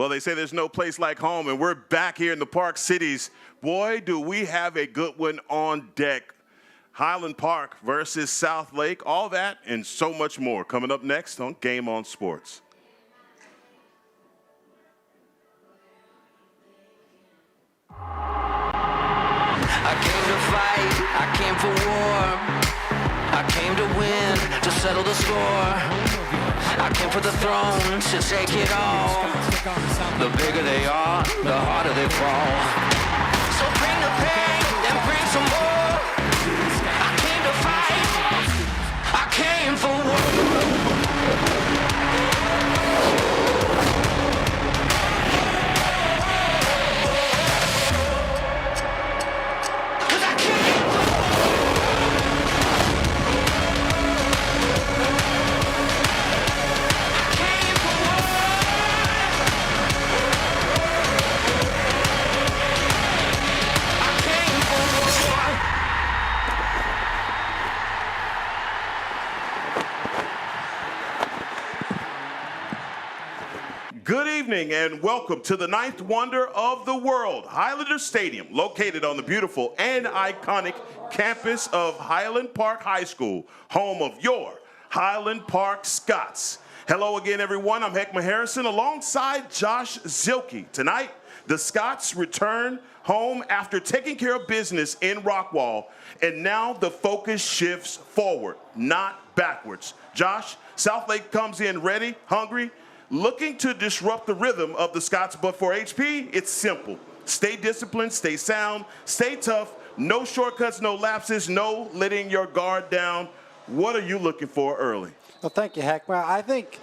Well, they say there's no place like home, and we're back here in the Park Cities. Boy, do we have a good one on deck. Highland Park versus Southlake, all that and so much more coming up next on Game On Sports. I came to fight, I came for war. I came to win, to settle the score. I came for the throne, to take it all. The bigger they are, the harder they fall. So bring the pain, and bring some more. I came to fight, I came for war. Good evening and welcome to the ninth wonder of the world, Highlander Stadium, located on the beautiful and iconic campus of Highland Park High School, home of your Highland Park Scots. Hello again, everyone. I'm Heckma Harrison alongside Josh Zilke. Tonight, the Scots return home after taking care of business in Rockwall, and now the focus shifts forward, not backwards. Josh, Southlake comes in ready, hungry, looking to disrupt the rhythm of the Scots, but for HP, it's simple. Stay disciplined, stay sound, stay tough, no shortcuts, no lapses, no letting your guard down. What are you looking for early? Well, thank you, Heckma. I think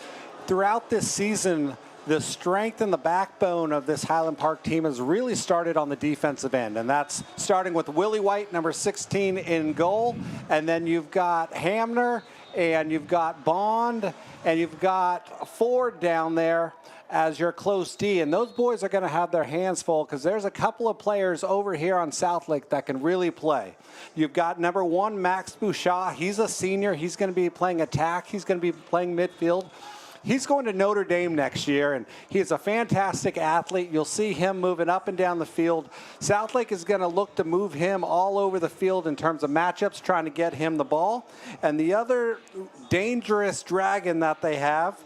throughout this season, the strength and the backbone of this Highland Park team has really started on the defensive end, and that's starting with Willie White, number 16, in goal, and then you've got Hamner, and you've got Bond, and you've got Ford down there as your close D. And those boys are going to have their hands full because there's a couple of players over here on Southlake that can really play. You've got number 1, Max Bouchard. He's a senior. He's going to be playing attack. He's going to be playing midfield. He's going to Notre Dame next year, and he's a fantastic athlete. You'll see him moving up and down the field. Southlake is going to look to move him all over the field in terms of matchups, trying to get him the ball. And the other dangerous dragon that they have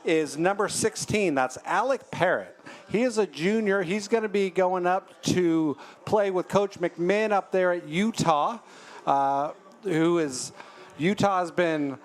is number 16. That's Alec Parrott. He is a junior. He's going to be going up to play with Coach McMinn up there at Utah, Utah has been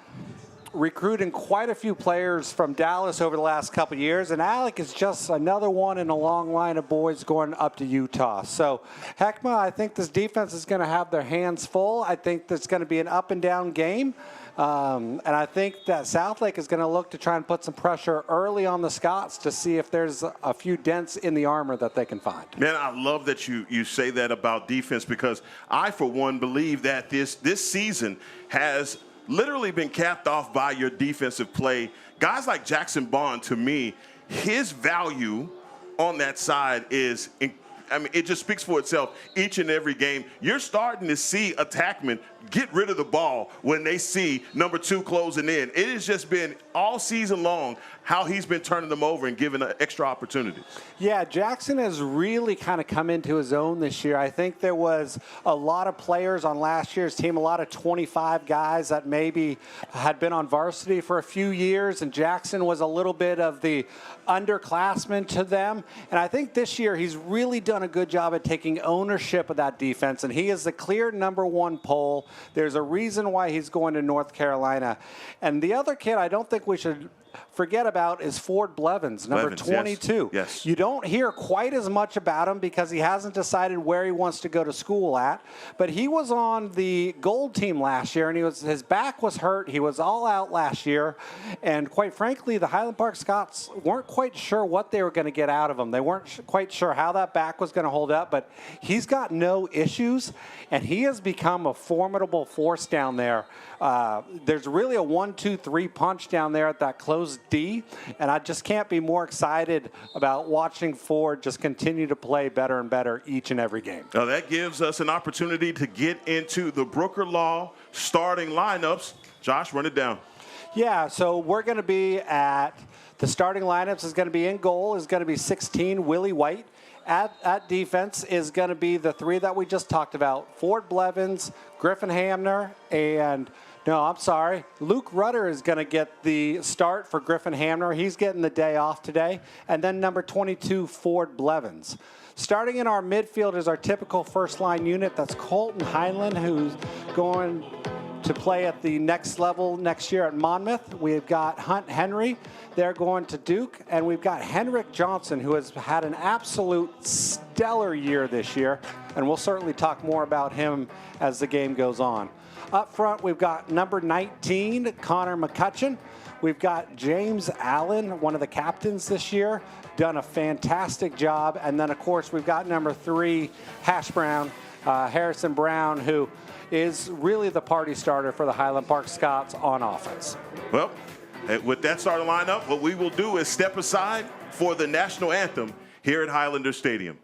recruiting quite a few players from Dallas over the last couple of years, and Alec is just another one in a long line of boys going up to Utah. So, Heckma, I think this defense is going to have their hands full. I think there's going to be an up and down game, and I think that Southlake is going to look to try and put some pressure early on the Scots to see if there's a few dents in the armor that they can find. Man, I love that you say that about defense, because I, for one, believe that this season has literally been capped off by your defensive play. Guys like Jackson Bond, to me, his value on that side is, it just speaks for itself each and every game. You're starting to see attackmen get rid of the ball when they see number 2 closing in. It has just been all season long how he's been turning them over and giving extra opportunities. Yeah, Jackson has really kind of come into his own this year. I think there was a lot of players on last year's team, a lot of 25 guys that maybe had been on varsity for a few years, and Jackson was a little bit of the underclassman to them. And I think this year he's really done a good job at taking ownership of that defense, and he is the clear number 1 pole. There's a reason why he's going to North Carolina. And the other kid I don't think we should forget about is Ford Blevins, number 22. Yes. You don't hear quite as much about him because he hasn't decided where he wants to go to school at. But he was on the gold team last year, and his back was hurt. He was all out last year. And quite frankly, the Highland Park Scots weren't quite sure what they were going to get out of him. They weren't quite sure how that back was going to hold up, but he's got no issues, and he has become a formidable force down there. There's really a 1-2-3 punch down there at that close D, and I just can't be more excited about watching Ford just continue to play better and better each and every game. Now that gives us an opportunity to get into the Brooker Law starting lineups. Josh, run it down. Yeah, so we're going to be at The starting lineups is going to be in goal is going to be 16, Willie White. At defense is going to be the three that we just talked about, Ford Blevins, Griffin Hamner, and Luke Rudder is going to get the start for Griffin Hamner. He's getting the day off today. And then number 22, Ford Blevins. Starting in our midfield is our typical first-line unit. That's Colton Heinlein, who's going to play at the next level next year at Monmouth. We've got Hunt Henry. They're going to Duke. And we've got Henrik Johnson, who has had an absolute stellar year this year. And we'll certainly talk more about him as the game goes on. Up front, we've got number 19, Connor McCutcheon. We've got James Allen, one of the captains this year, done a fantastic job. And then, of course, we've got number 3, Harrison Brown, who is really the party starter for the Highland Park Scots on offense. Well, with that starting lineup, what we will do is step aside for the national anthem here at Highlander Stadium.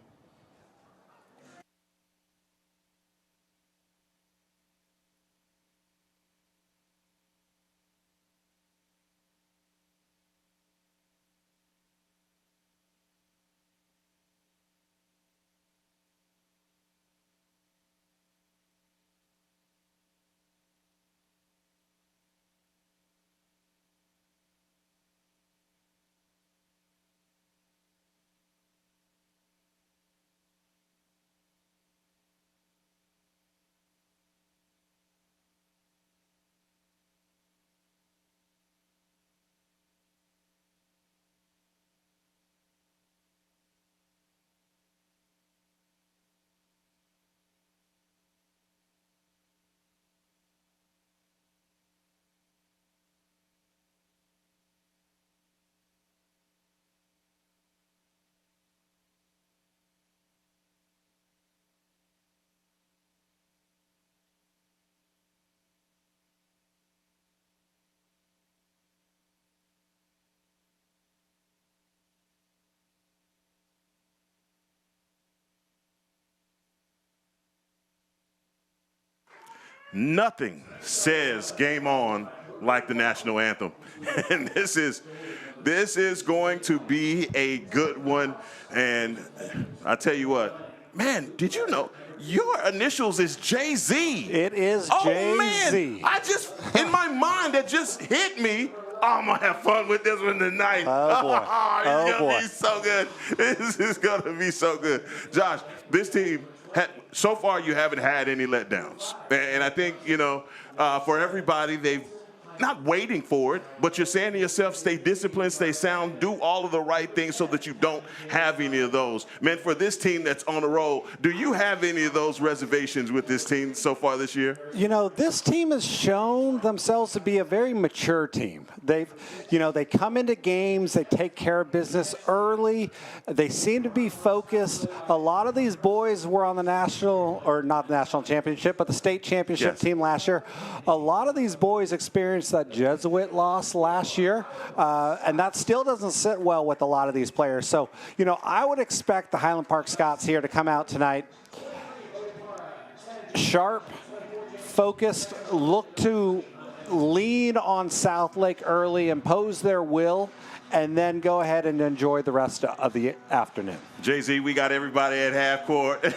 Nothing says game on like the national anthem. And this is going to be a good one. And I tell you what, man, did you know your initials is Jay-Z? It is oh, Jay-Z. Man, in my mind, that just hit me. Oh, I'm going to have fun with this one tonight. Oh, boy. It's going to be so good. This is going to be so good. Josh, this team, so far you haven't had any letdowns. And I think, for everybody, they've not waiting for it, but you're saying to yourself, stay disciplined, stay sound, do all of the right things so that you don't have any of those. Man, for this team that's on the roll, do you have any of those reservations with this team so far this year? This team has shown themselves to be a very mature team. They come into games, they take care of business early. They seem to be focused. A lot of these boys were on the national, or not the national championship, but the state championship team last year. A lot of these boys experienced that Jesuit loss last year, and that still doesn't sit well with a lot of these players. So, I would expect the Highland Park Scots here to come out tonight sharp, focused, look to lean on Southlake early, impose their will, and then go ahead and enjoy the rest of the afternoon. Jay-Z, we got everybody at half court, at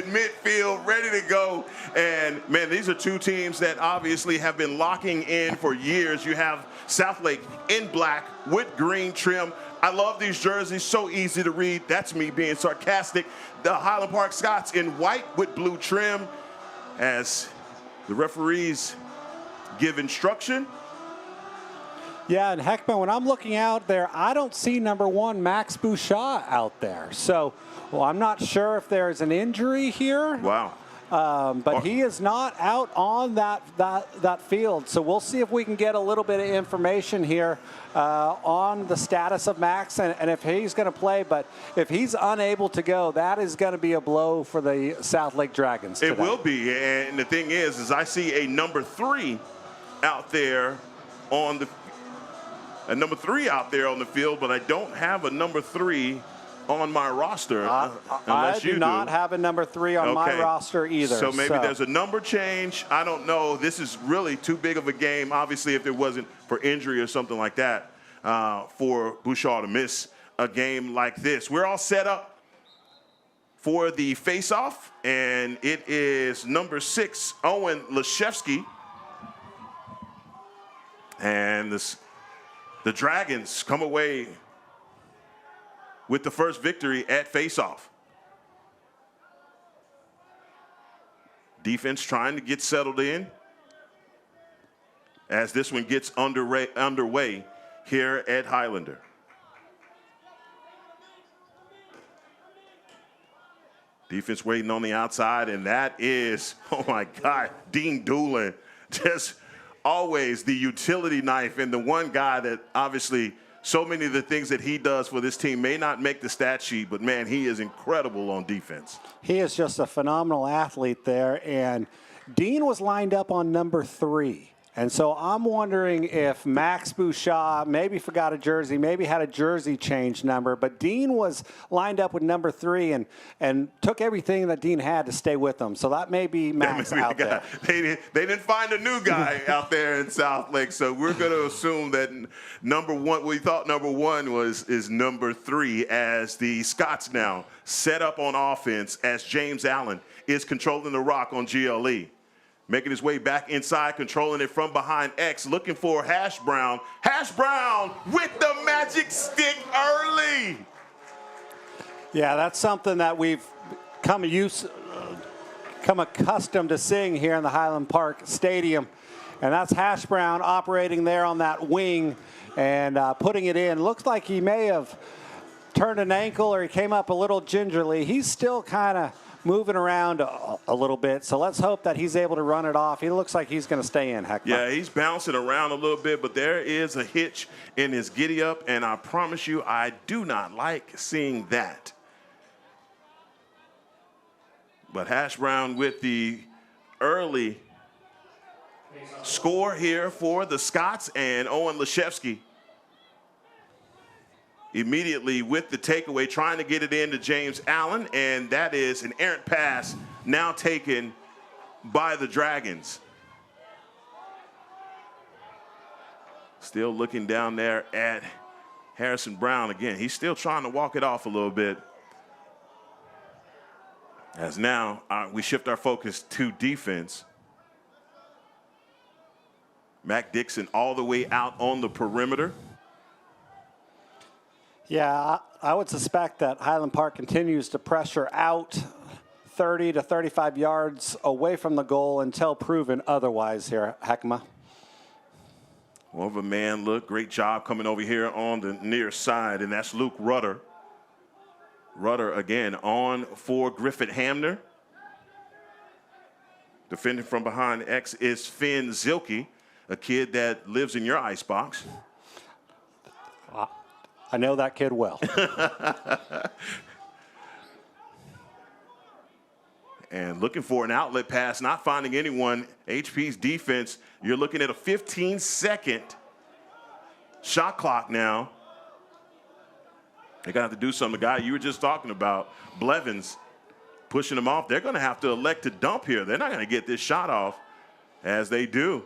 midfield, ready to go. And, man, these are two teams that obviously have been locking in for years. You have Southlake in black with green trim. I love these jerseys, so easy to read. That's me being sarcastic. The Highland Park Scots in white with blue trim as the referees give instruction. Yeah, and Heckman, when I'm looking out there, I don't see number 1, Max Bouchard, out there. So, I'm not sure if there's an injury here. Wow. But he is not out on that field. So we'll see if we can get a little bit of information here on the status of Max and if he's going to play. But if he's unable to go, that is going to be a blow for the Southlake Dragons today. It will be. And the thing is I see a number 3 out there on the field, but I don't have a number 3 on my roster. I do not have a number 3 on my roster either. So maybe there's a number change. I don't know. This is really too big of a game, obviously, if it wasn't for injury or something like that. for Bouchard to miss a game like this. We're all set up for the face-off, and it is number 6, Owen Leshevsky. And the Dragons come away with the first victory at face-off. Defense trying to get settled in as this one gets underway here at Highlander. Defense waiting on the outside, and that is, oh my God, Dean Doolin. Just always the utility knife, and the one guy that obviously so many of the things that he does for this team may not make the stat sheet, but man, he is incredible on defense. He is just a phenomenal athlete there, and Dean was lined up on number 3. And so I'm wondering if Max Bouchard maybe forgot a jersey, maybe had a jersey change number, but Dean was lined up with number 3 and took everything that Dean had to stay with him. So that may be Max out there. They didn't find a new guy out there in Southlake, so we're going to assume that number 1, we thought number 1 is number 3, as the Scots now set up on offense as James Allen is controlling the rock on GLE. Making his way back inside, controlling it from behind X, looking for Hash Brown. Hash Brown with the magic stick early. Yeah, that's something that we've come accustomed to seeing here in the Highland Park Stadium. And that's Hash Brown operating there on that wing and putting it in. Looks like he may have turned an ankle or he came up a little gingerly. He's still kind of moving around a little bit, so let's hope that he's able to run it off. He looks like he's going to stay in, Heckma. Yeah, he's bouncing around a little bit, but there is a hitch in his giddy-up, and I promise you, I do not like seeing that. But Hash Brown with the early score here for the Scots, and Owen Leshevsky immediately with the takeaway, trying to get it into James Allen, and that is an errant pass now taken by the Dragons. Still looking down there at Harrison Brown again. He's still trying to walk it off a little bit. As now we shift our focus to defense. Mac Dixon all the way out on the perimeter. Yeah, I would suspect that Highland Park continues to pressure out 30 to 35 yards away from the goal until proven otherwise here, Heckma. More of a man look. Great job coming over here on the near side, and that's Luke Rudder. Rudder again on for Griffith Hamner. Defending from behind X is Finn Zilke, a kid that lives in your icebox. I know that kid well. And looking for an outlet pass, not finding anyone. HP's defense, you're looking at a 15-second shot clock now. They're going to have to do something. The guy you were just talking about, Blevins, pushing him off. They're going to have to elect to dump here. They're not going to get this shot off as they do.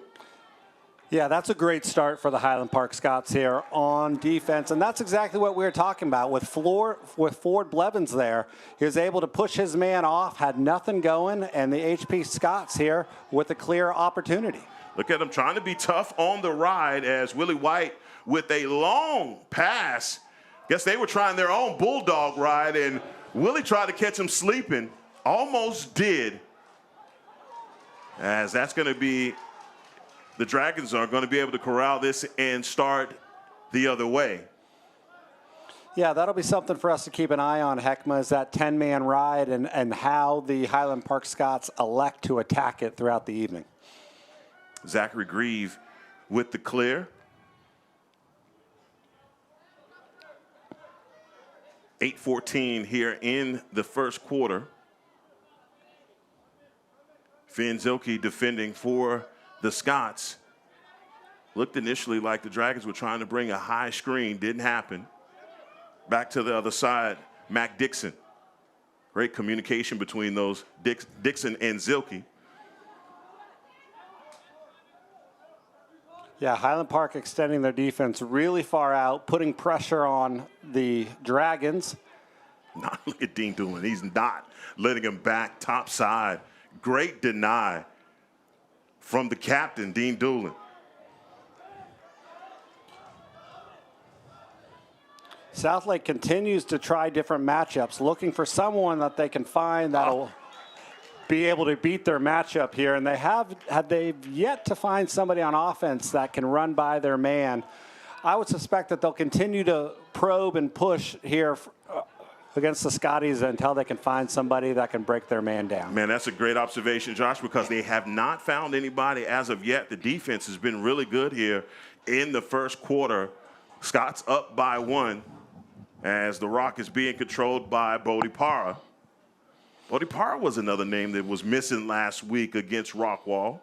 Yeah, that's a great start for the Highland Park Scots here on defense, and that's exactly what we were talking about with Ford Blevins there. He was able to push his man off, had nothing going, and the HP Scots here with a clear opportunity. Look at him trying to be tough on the ride as Willie White with a long pass. Guess they were trying their own bulldog ride, and Willie tried to catch him sleeping. Almost did. As that's going to be, the Dragons are going to be able to corral this and start the other way. Yeah, that'll be something for us to keep an eye on, Heckma, is that 10-man ride and how the Highland Park Scots elect to attack it throughout the evening. Zachary Grieve with the clear. 8:14 here in the first quarter. Finn Zilke defending for the Scots. Looked initially like the Dragons were trying to bring a high screen. Didn't happen. Back to the other side, Mac Dixon. Great communication between those Dixon and Zilke. Yeah, Highland Park extending their defense really far out, putting pressure on the Dragons. Now, look at Dean Doolin. He's not letting him back top side. Great deny from the captain, Dean Doolin. Southlake continues to try different matchups, looking for someone that they can find that'll be able to beat their matchup here. And they've yet to find somebody on offense that can run by their man. I would suspect that they'll continue to probe and push here against the Scotties until they can find somebody that can break their man down. Man, that's a great observation, Josh, because they have not found anybody as of yet. The defense has been really good here in the first quarter. Scots up by 1 as the Rock is being controlled by Bodie Para. Bodie Para was another name that was missing last week against Rockwall.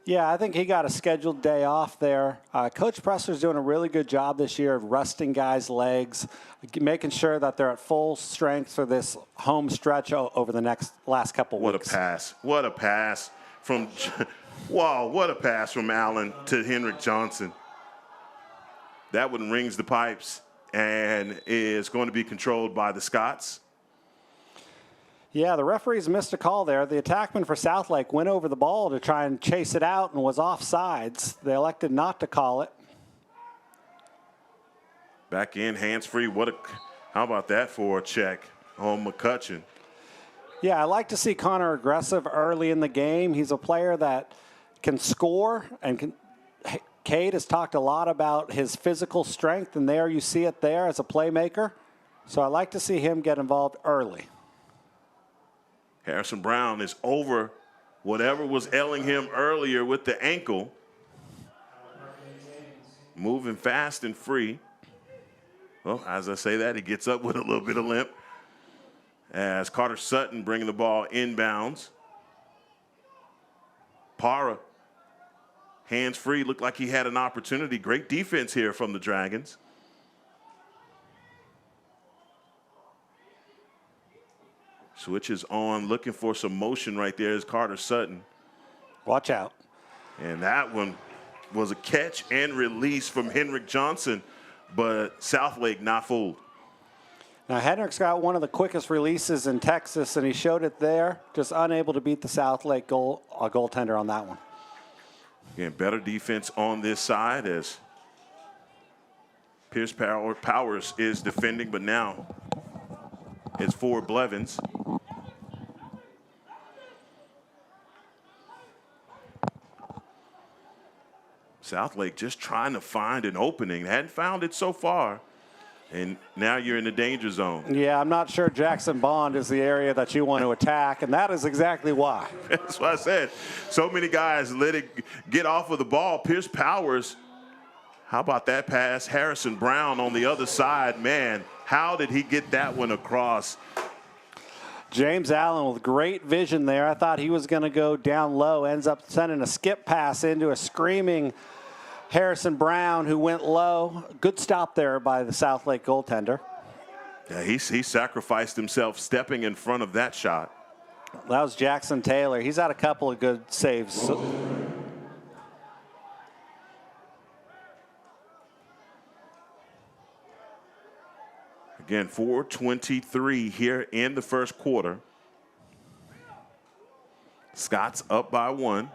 Yeah, I think he got a scheduled day off there. Coach Presser's doing a really good job this year of resting guys' legs, making sure that they're at full strength for this home stretch over the last couple What weeks. A pass. What a pass from, wow, what a pass from Allen to Henrik Johnson. That one rings the pipes and is going to be controlled by the Scots. Yeah, the referees missed a call there. The attackman for Southlake went over the ball to try and chase it out and was offsides. They elected not to call it. Back in, hands-free. How about that for a check on McCutcheon? Yeah, I like to see Connor aggressive early in the game. He's a player that can score and Cade has talked a lot about his physical strength, and there you see it there as a playmaker. So I like to see him get involved early. Harrison Brown is over whatever was ailing him earlier with the ankle. Moving fast and free. Well, as I say that, he gets up with a little bit of limp. As Carter Sutton bringing the ball inbounds. Para, hands free, looked like he had an opportunity. Great defense here from the Dragons. Switches on, looking for some motion right there is Carter Sutton. Watch out. And that one was a catch and release from Henrik Johnson, but Southlake not fooled. Now, Henrik's got one of the quickest releases in Texas, and he showed it there. Just unable to beat the Southlake goaltender on that one. Again, better defense on this side as Pierce Powers is defending, but now it's for Blevins. Southlake just trying to find an opening. They hadn't found it so far. And now you're in the danger zone. Yeah, I'm not sure Jackson Bond is the area that you want to attack, and that is exactly why. That's what I said. So many guys let it get off of the ball. Pierce Powers, how about that pass? Harrison Brown on the other side. Man, how did he get that one across? James Allen with great vision there. I thought he was going to go down low. Ends up sending a skip pass into a screaming Harrison Brown, who went low. Good stop there by the Southlake goaltender. Yeah, he sacrificed himself stepping in front of that shot. That was Jackson Taylor. He's had a couple of good saves. Again, 4:23 here in the first quarter. Scots up by 1.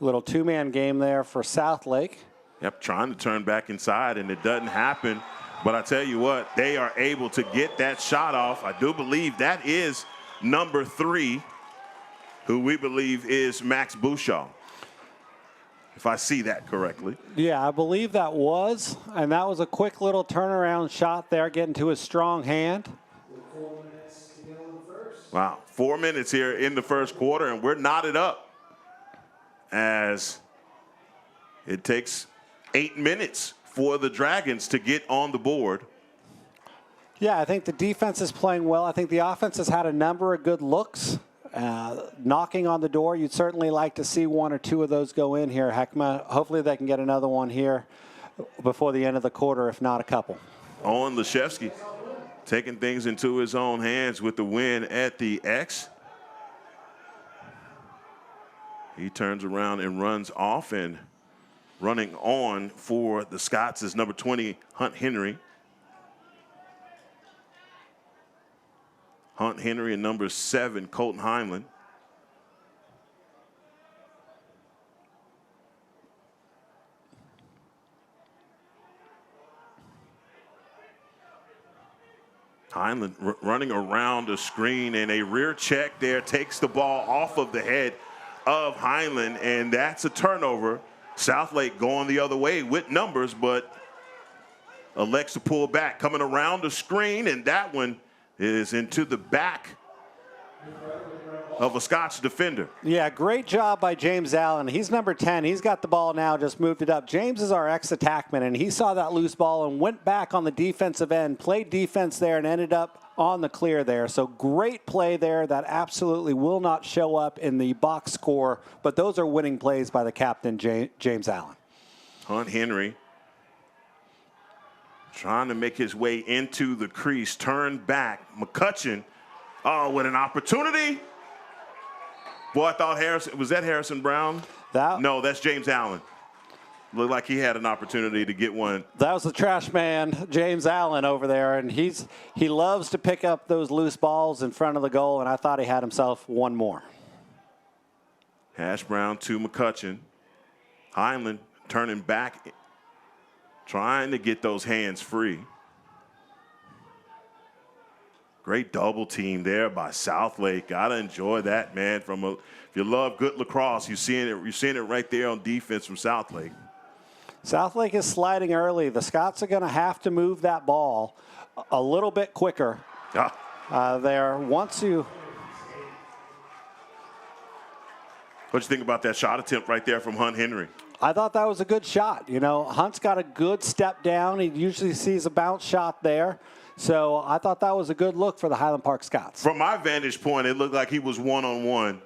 Little two-man game there for Southlake. Yep, trying to turn back inside, and it doesn't happen. But I tell you what, they are able to get that shot off. I do believe that is number 3, who we believe is Max Bouchard, if I see that correctly. Yeah, I believe that was. And that was a quick little turnaround shot there, getting to his strong hand. Wow, 4 minutes here in the first quarter, and we're knotted up as it takes 8 minutes for the Dragons to get on the board. Yeah, I think the defense is playing well. I think the offense has had a number of good looks. Knocking on the door, you'd certainly like to see 1 or 2 of those go in here, Heckma. Hopefully they can get another one here before the end of the quarter, if not a couple. on Leshevsky, taking things into his own hands with the win at the X. He turns around and runs off, and running on for the Scots is number 20, Hunt Henry. Hunt Henry and number 7, Colton Heinlein. Heinlein running around the screen, and a rear check there takes the ball off of the head of Heinlein, and that's a turnover. Southlake going the other way with numbers, but elects to pull back, coming around the screen, and that one is into the back of a Scots defender. Yeah, great job by James Allen. He's number 10. He's got the ball now, just moved it up. James is our ex-attackman, and he saw that loose ball and went back on the defensive end, played defense there, and ended up on the clear there. So great play there that absolutely will not show up in the box score, but those are winning plays by the captain, James Allen. Hunt Henry trying to make his way into the crease, turn back. McCutcheon, oh, with an opportunity. Boy, I thought Harrison, was that Harrison Brown? No, that's James Allen. Looked like he had an opportunity to get one. That was the trash man, James Allen, over there, and he loves to pick up those loose balls in front of the goal, and I thought he had himself one more. Hash Brown to McCutcheon. Heinlein turning back, trying to get those hands free. Great double team there by Southlake. Gotta enjoy that, man. If you love good lacrosse, you're seeing it right there on defense from Southlake. Southlake is sliding early. The Scots are going to have to move that ball a little bit quicker there. Once you. What you think about that shot attempt right there from Hunt Henry? I thought that was a good shot. You know, Hunt's got a good step down. He usually sees a bounce shot there. So I thought that was a good look for the Highland Park Scots. From my vantage point, it looked like he was one-on-one.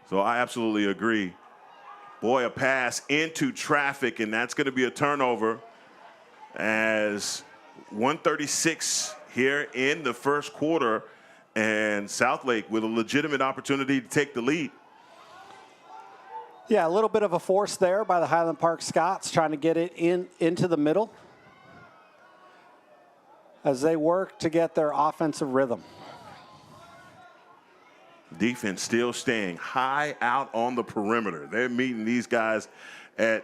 So I absolutely agree. Boy, a pass into traffic, and that's going to be a turnover as 1:36 here in the first quarter, and Southlake with a legitimate opportunity to take the lead. Yeah, a little bit of a force there by the Highland Park Scots, trying to get it into the middle as they work to get their offensive rhythm. Defense still staying high out on the perimeter. They're meeting these guys at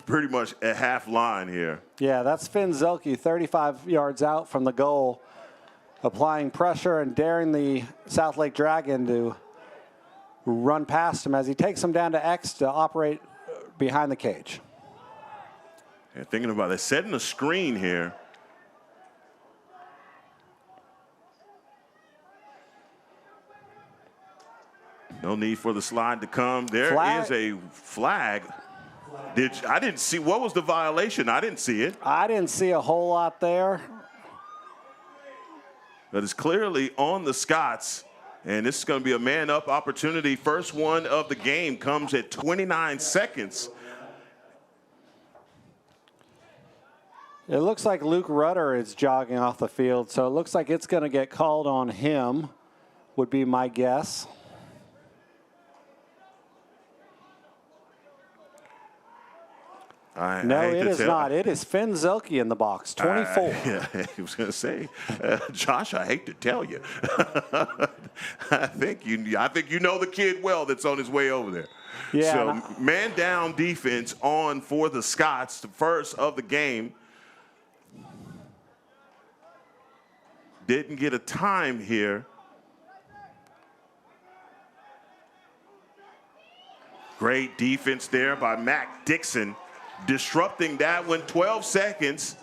pretty much at half line here. Yeah, that's Finn Zelke, 35 yards out from the goal, applying pressure and daring the Southlake Dragon to run past him as he takes him down to X to operate behind the cage. Yeah, thinking about it, setting a screen here. No need for the slide to come. There is a flag. I didn't see. What was the violation? I didn't see it. I didn't see a whole lot there. But it's clearly on the Scots. And this is going to be a man-up opportunity. First one of the game comes at 29 seconds. It looks like Luke Rudder is jogging off the field, so it looks like it's going to get called on him, would be my guess. No, it is not. It is Finn Zelke in the box, 24. Yeah, I was going to say, Josh, I hate to tell you. I think you know the kid well that's on his way over there. Yeah. So man down defense on for the Scots, the first of the game. Didn't get a time here. Great defense there by Mac Dixon. Disrupting that one, 12 seconds.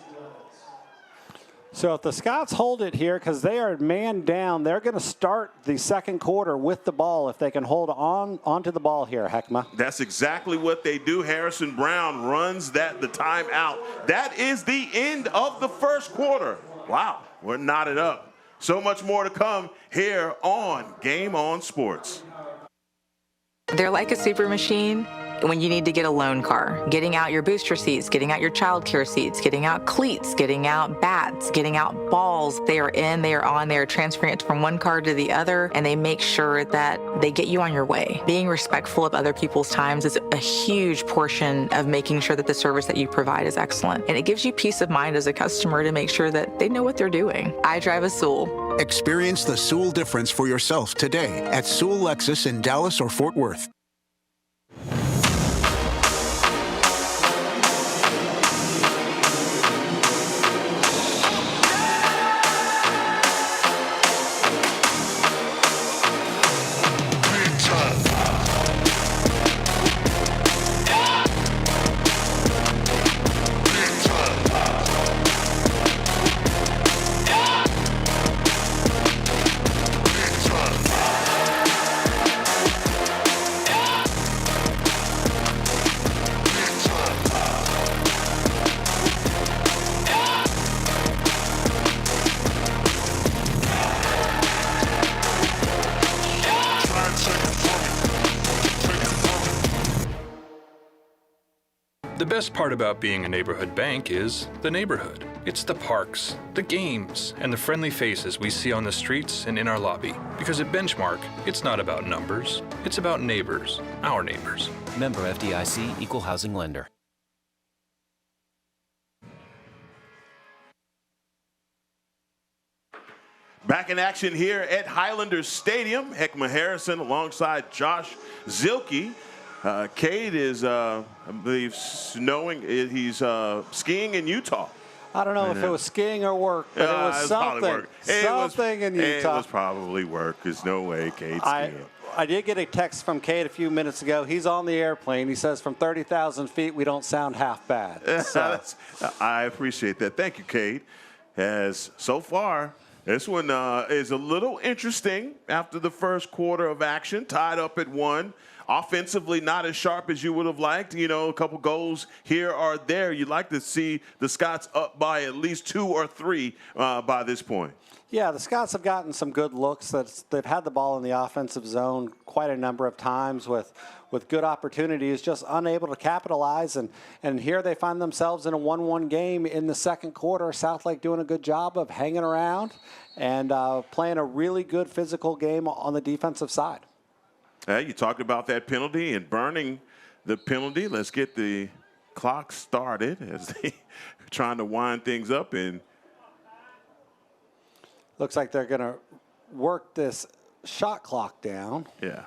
So if the Scots hold it here, because they are man down, they're going to start the second quarter with the ball if they can hold onto the ball here, Heckma. That's exactly what they do. Harrison Brown runs the timeout. That is the end of the first quarter. Wow, we're knotted up. So much more to come here on Game On Sports. They're like a super machine, when you need to get a loan car, getting out your booster seats, getting out your child care seats, getting out cleats, getting out bats, getting out balls. They are in, they are on, they are transferring it from one car to the other, and they make sure that they get you on your way. Being respectful of other people's times is a huge portion of making sure that the service that you provide is excellent. And it gives you peace of mind as a customer to make sure that they know what they're doing. I drive a Sewell. Experience the Sewell difference for yourself today at Sewell Lexus in Dallas or Fort Worth. The best part about being a neighborhood bank is the neighborhood. It's the parks, the games, and the friendly faces we see on the streets and in our lobby. Because at Benchmark, it's not about numbers, it's about neighbors, our neighbors. Member FDIC, Equal Housing Lender. Back in action here at Highlander Stadium. Heckma Harrison alongside Josh Zilke. Cade is, I believe, snowing. He's skiing in Utah. I don't know if it was skiing or work, but it was something. Something in Utah. It was probably work. There's no way Cade's skiing. I did get a text from Cade a few minutes ago. He's on the airplane. He says from 30,000 feet, we don't sound half bad. So. I appreciate that. Thank you, Cade. As so far, this one is a little interesting after the first quarter of action, tied up at 1. Offensively, not as sharp as you would have liked. You know, a couple goals here or there. You'd like to see the Scots up by at least 2 or 3 by this point. Yeah, the Scots have gotten some good looks. They've had the ball in the offensive zone quite a number of times with good opportunities, just unable to capitalize. And here they find themselves in a 1-1 game in the second quarter. Southlake doing a good job of hanging around and playing a really good physical game on the defensive side. You talked about that penalty and burning the penalty. Let's get the clock started as they trying to wind things up. And looks like they're going to work this shot clock down. Yeah.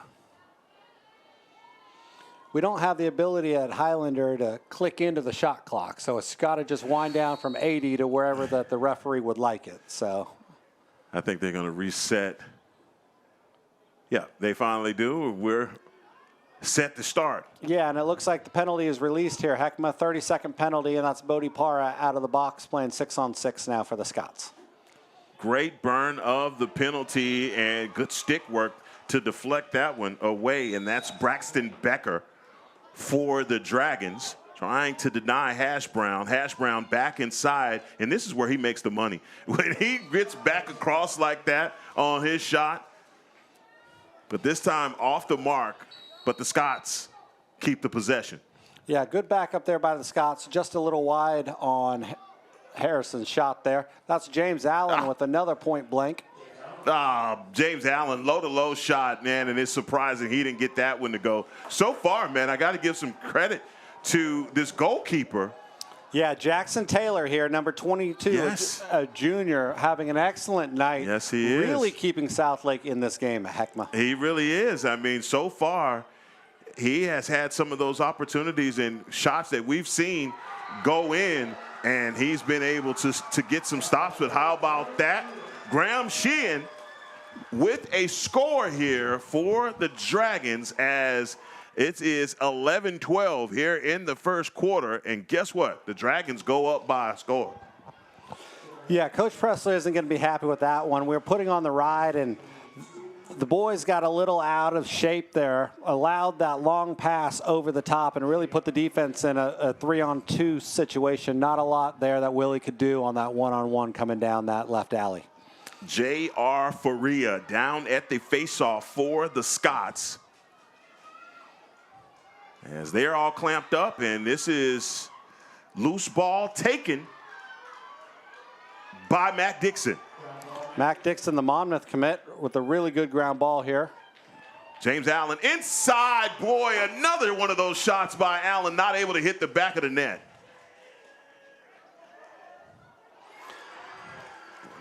We don't have the ability at Highlander to click into the shot clock, so it's got to just wind down from 80 to wherever that the referee would like it. So I think they're going to reset. Yeah, they finally do. We're set to start. Yeah, and it looks like the penalty is released here. Heckma, 30-second penalty, and that's Bodie Para out of the box playing 6-on-6 now for the Scots. Great burn of the penalty and good stick work to deflect that one away, and that's Braxton Becker for the Dragons, trying to deny Hash Brown. Hash Brown back inside, and this is where he makes the money. When he gets back across like that on his shot, but this time off the mark, but the Scots keep the possession. Yeah, good backup there by the Scots, just a little wide on Harrison's shot there. That's James Allen with another point blank. James Allen, low-to-low shot, man, and it's surprising he didn't get that one to go. So far, man, I got to give some credit to this goalkeeper. Yeah, Jackson Taylor here, number 22, yes. A junior, having an excellent night. Yes, he is. Really keeping Southlake in this game, Heckma. He really is. I mean, so far, he has had some of those opportunities and shots that we've seen go in, and he's been able to get some stops. But how about that? Graham Sheehan with a score here for the Dragons as it is 11-12 here in the first quarter. And guess what? The Dragons go up by a score. Yeah, Coach Presley isn't going to be happy with that one. We're putting on the ride, and the boys got a little out of shape there, allowed that long pass over the top and really put the defense in a 3-on-2 situation. Not a lot there that Willie could do on that one-on-one coming down that left alley. J.R. Faria down at the faceoff for the Scots. As they're all clamped up, and this is loose ball taken by Mac Dixon. Mac Dixon, the Monmouth commit, with a really good ground ball here. James Allen inside. Boy, another one of those shots by Allen, not able to hit the back of the net.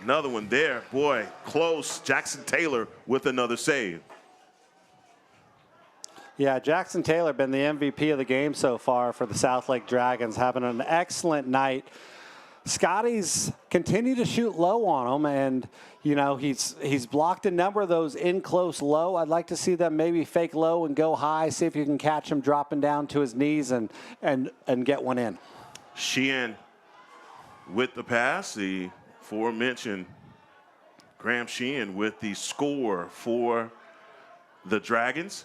Another one there. Boy, close. Jackson Taylor with another save. Yeah, Jackson Taylor been the MVP of the game so far for the Southlake Dragons, having an excellent night. Scotty's continue to shoot low on him, and you know he's blocked a number of those in close low. I'd like to see them maybe fake low and go high, see if you can catch him dropping down to his knees and get one in. Sheehan with the pass, the aforementioned Graham Sheehan with the score for the Dragons.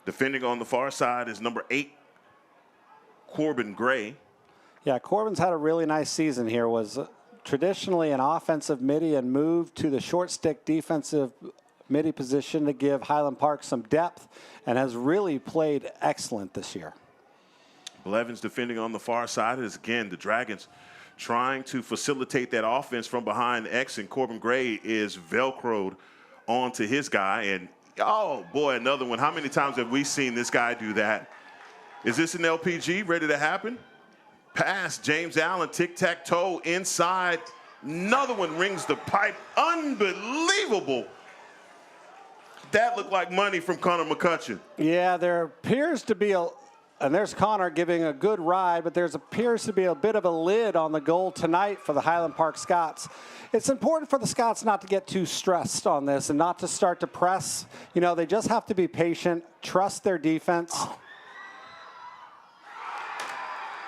Defending on the far side is number 8, Corbin Gray. Yeah, Corbin's had a really nice season here. Was traditionally an offensive midi and moved to the short stick defensive midi position to give Highland Park some depth, and has really played excellent this year. Blevins defending on the far side is, again, the Dragons trying to facilitate that offense from behind X, and Corbin Gray is Velcroed onto his guy. And, oh, boy, another one. How many times have we seen this guy do that? Is this an LPG ready to happen? Pass, James Allen, tic-tac-toe inside. Another one rings the pipe. Unbelievable. That looked like money from Connor McCutcheon. Yeah, there appears to be and there's Connor giving a good ride, but there appears to be a bit of a lid on the goal tonight for the Highland Park Scots. It's important for the Scots not to get too stressed on this and not to start to press. You know, they just have to be patient, trust their defense.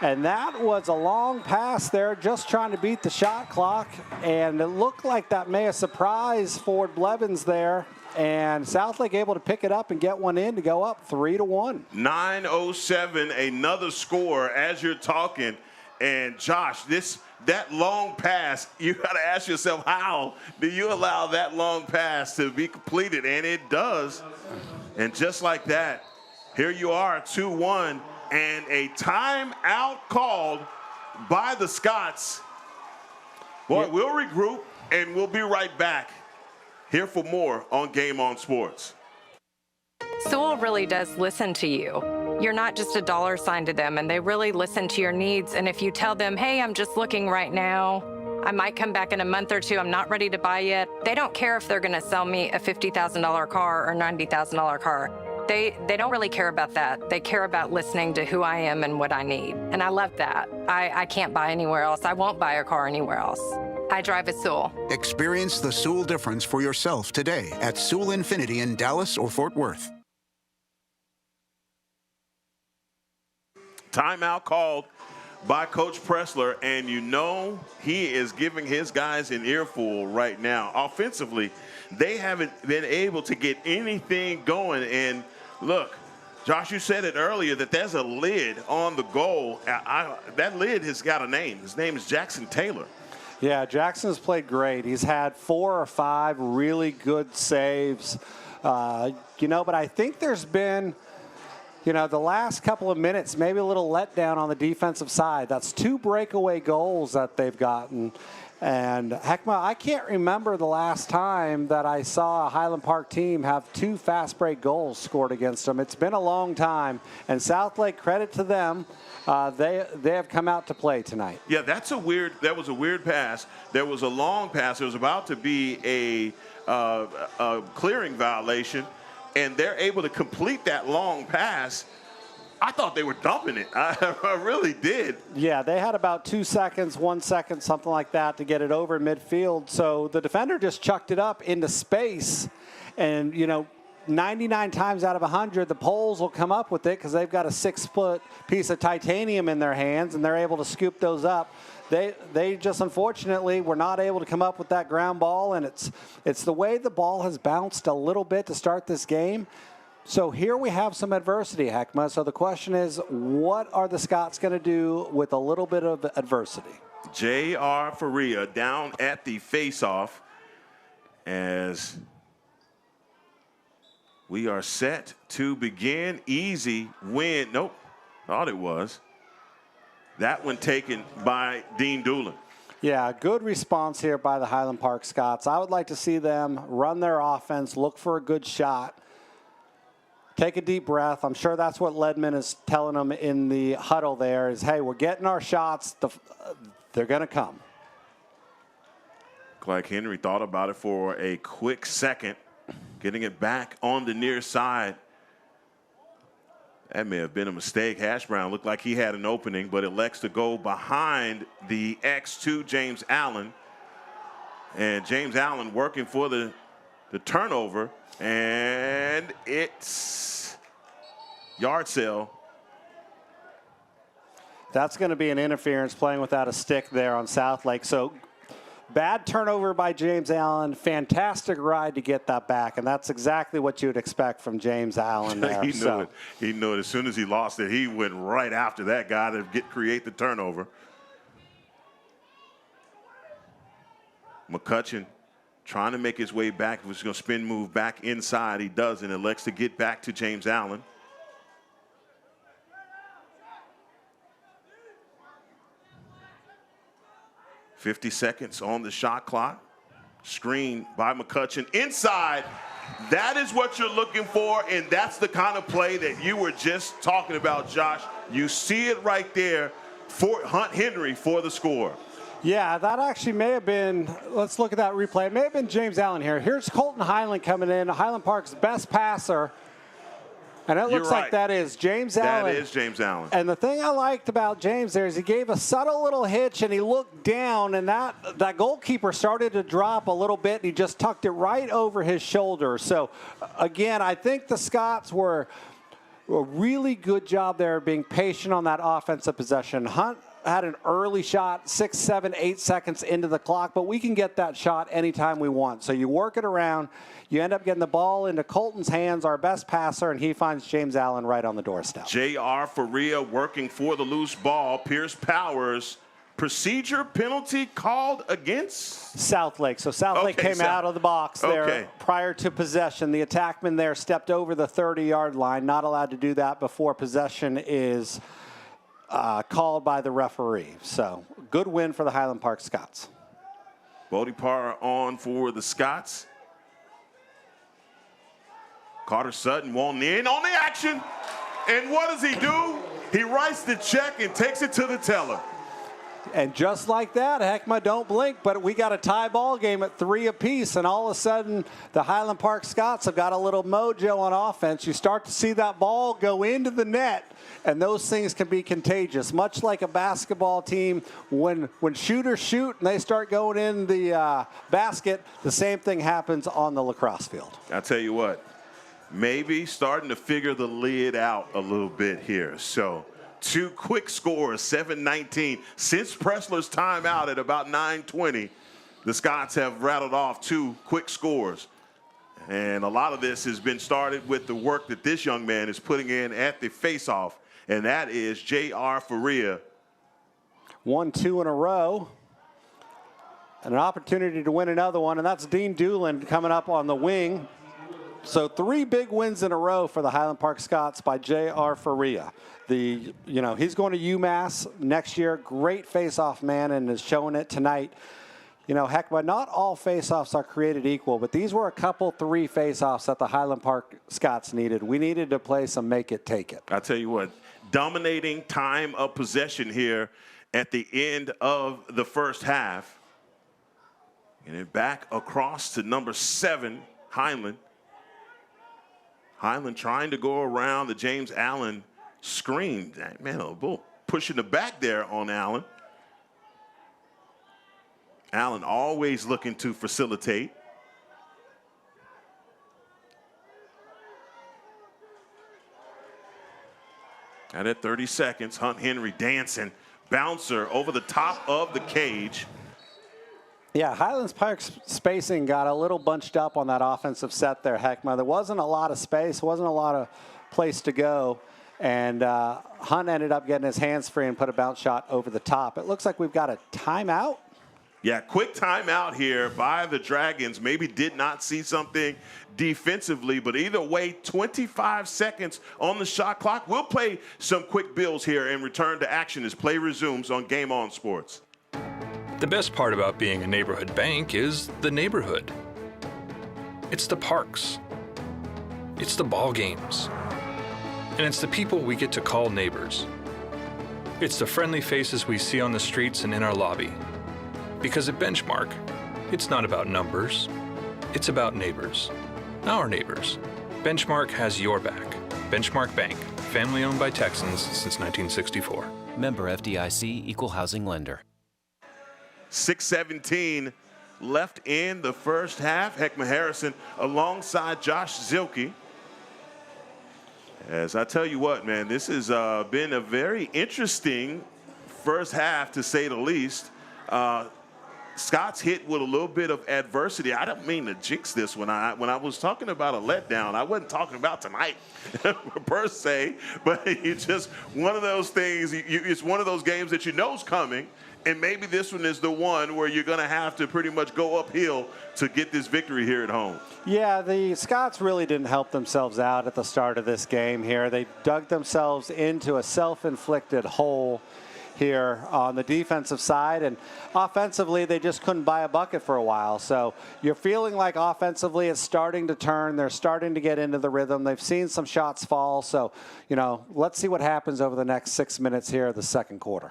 And that was a long pass there, just trying to beat the shot clock. And it looked like that may have surprised Ford Blevins there. And Southlake able to pick it up and get one in to go up 3-1. 9:07, another score as you're talking. And Josh, that long pass, you got to ask yourself, how do you allow that long pass to be completed? And it does. And just like that, here you are, 2-1, and a timeout called by the Scots. Boy, we'll regroup, and we'll be right back. Here for more on Game On Sports. Sewell really does listen to you. You're not just a dollar sign to them, and they really listen to your needs. And if you tell them, hey, I'm just looking right now, I might come back in a month or two, I'm not ready to buy yet, they don't care if they're going to sell me a $50,000 car or $90,000 car. They don't really care about that. They care about listening to who I am and what I need. And I love that. I can't buy anywhere else. I won't buy a car anywhere else. I drive a Sewell. Experience the Sewell difference for yourself today at Sewell Infinity in Dallas or Fort Worth. Timeout called by Coach Pressler, and you know he is giving his guys an earful right now. Offensively, they haven't been able to get anything going. And look, Josh, you said it earlier that there's a lid on the goal. That lid has got a name. His name is Jackson Taylor. Yeah, Jackson's played great. He's had 4 or 5 really good saves. But I think there's been, the last couple of minutes, maybe a little letdown on the defensive side. That's 2 breakaway goals that they've gotten. And Heckma, I can't remember the last time that I saw a Highland Park team have 2 fast break goals scored against them. It's been a long time. And Southlake, credit to them. They have come out to play tonight. Yeah, that was a weird pass. There was a long pass. There was about to be a clearing violation, and they're able to complete that long pass. I thought they were dumping it. I really did. Yeah, they had about 2 seconds, 1 second, something like that to get it over midfield. So the defender just chucked it up into space, and 99 times out of 100, the Poles will come up with it because they've got a 6-foot piece of titanium in their hands, and they're able to scoop those up. They just unfortunately were not able to come up with that ground ball, and it's the way the ball has bounced a little bit to start this game. So here we have some adversity, Heckma. So the question is, what are the Scots going to do with a little bit of adversity? J.R. Faria down at the face-off as We are set to begin. Easy win. Nope, thought it was. That one taken by Dean Doolin. Yeah, good response here by the Highland Park Scots. I would like to see them run their offense, look for a good shot, take a deep breath. I'm sure that's what Ledman is telling them in the huddle there is, hey, we're getting our shots. They're going to come. Like Henry thought about it for a quick second, getting it back on the near side. That may have been a mistake. Hash Brown looked like he had an opening, but elects to go behind the X2, James Allen. And James Allen working for the turnover, and it's yard sale. That's going to be an interference playing without a stick there on Southlake. So bad turnover by James Allen. Fantastic ride to get that back, and that's exactly what you would expect from James Allen there. He knew it. He knew it. As soon as he lost it, he went right after that guy to create the turnover. McCutcheon trying to make his way back. He was going to spin move back inside. He does, and elects to get back to James Allen. .50 seconds on the shot clock. Screen by McCutcheon inside. That is what you're looking for, and that's the kind of play that you were just talking about, Josh. You see it right there for Hunt Henry for the score. Yeah, that actually may have been, let's look at that replay. It may have been James Allen here. Here's Colton Highland coming in, Highland Park's best passer. And it looks like that is James Allen. That is James Allen. And the thing I liked about James there is he gave a subtle little hitch and he looked down, and that goalkeeper started to drop a little bit, and he just tucked it right over his shoulder. So, again, I think the Scots were a really good job there being patient on that offensive possession. Hunt had an early shot, 6, 7, 8 seconds into the clock, but we can get that shot anytime we want. So you work it around. You end up getting the ball into Colton's hands, our best passer, and he finds James Allen right on the doorstep. J.R. Faria working for the loose ball. Pierce Powers. Procedure penalty called against? Southlake. So Southlake came out of the box there prior to possession. The attackman there stepped over the 30-yard line. Not allowed to do that before possession is called by the referee. So good win for the Highland Park Scots. Bodipar on for the Scots. Carter Sutton won't in on the action. And what does he do? He writes the check and takes it to the teller. And just like that, Heckma, don't blink, but we got a tie ball game at 3 apiece, and all of a sudden the Highland Park Scots have got a little mojo on offense. You start to see that ball go into the net, and those things can be contagious. Much like a basketball team, when shooters shoot and they start going in the basket, the same thing happens on the lacrosse field. I'll tell you what, maybe starting to figure the lid out a little bit here. So 2 quick scores, 7-19. Since Pressler's timeout at about 9:20, the Scots have rattled off 2 quick scores. And a lot of this has been started with the work that this young man is putting in at the faceoff, and that is J.R. Faria. 1-2 in a row. And an opportunity to win another one, and that's Dean Doolin coming up on the wing. So 3 big wins in a row for the Highland Park Scots by J.R. Faria. He's going to UMass next year. Great face-off man, and is showing it tonight. Heck, but not all face-offs are created equal, but these were a couple 3 face-offs that the Highland Park Scots needed. We needed to play some make it, take it. I'll tell you what, dominating time of possession here at the end of the first half. And then back across to number 7, Highland. Highland trying to go around the James Allen screen. Man, a bull pushing the back there on Allen. Allen always looking to facilitate. And at 30 seconds, Hunt Henry dancing. Bouncer over the top of the cage. Yeah, Highlands Park's spacing got a little bunched up on that offensive set there, Heckma. There wasn't a lot of space, wasn't a lot of place to go. And Hunt ended up getting his hands free and put a bounce shot over the top. It looks like we've got a timeout. Yeah, quick timeout here by the Dragons. Maybe did not see something defensively, but either way, 25 seconds on the shot clock. We'll play some quick bills here and return to action as play resumes on Game On Sports. The best part about being a neighborhood bank is the neighborhood. It's the parks. It's the ball games. And it's the people we get to call neighbors. It's the friendly faces we see on the streets and in our lobby. Because at Benchmark, it's not about numbers, it's about neighbors. Our neighbors. Benchmark has your back. Benchmark Bank, family owned by Texans since 1964. Member FDIC, Equal Housing Lender. 6:17 left in the first half. Heckma Harrison alongside Josh Zilke. As I tell you what, man, this has been a very interesting first half, to say the least. Scott's hit with a little bit of adversity. I don't mean to jinx this. When I was talking about a letdown, I wasn't talking about tonight per se, but it's just one of those things. It's one of those games that you know is coming, and maybe this one is the one where you're going to have to pretty much go uphill to get this victory here at home. Yeah, the Scots really didn't help themselves out at the start of this game here. They dug themselves into a self-inflicted hole here on the defensive side, and offensively they just couldn't buy a bucket for a while. So you're feeling like offensively it's starting to turn. They're starting to get into the rhythm. They've seen some shots fall. So, let's see what happens over the next 6 minutes here of the second quarter.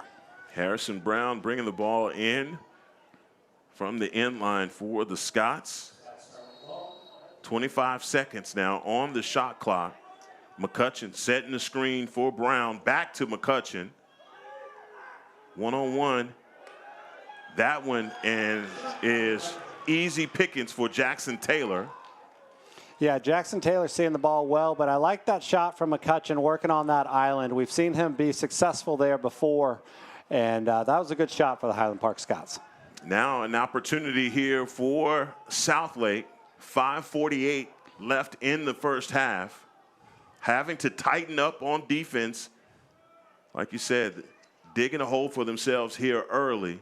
Harrison Brown bringing the ball in from the end line for the Scots. 25 seconds now on the shot clock. McCutcheon setting the screen for Brown. Back to McCutcheon. One-on-one. That one is easy pickings for Jackson Taylor. Yeah, Jackson Taylor seeing the ball well, but I like that shot from McCutcheon working on that island. We've seen him be successful there before, and that was a good shot for the Highland Park Scots. Now an opportunity here for Southlake. 5:48 left in the first half. Having to tighten up on defense. Like you said, digging a hole for themselves here early.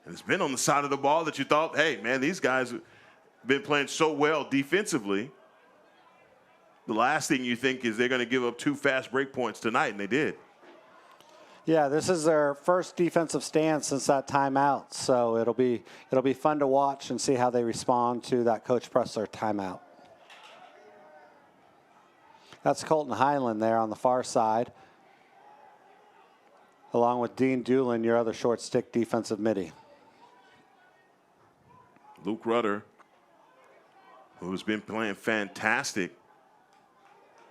And it's been on the side of the ball that you thought, hey, man, these guys have been playing so well defensively. The last thing you think is they're going to give up 2 fast break points tonight, and they did. Yeah, this is their first defensive stand since that timeout, so it'll be fun to watch and see how they respond to that Coach Pressler timeout. That's Colton Highland there on the far side, along with Dean Doolin, your other short stick defensive midi. Luke Rudder, who's been playing fantastic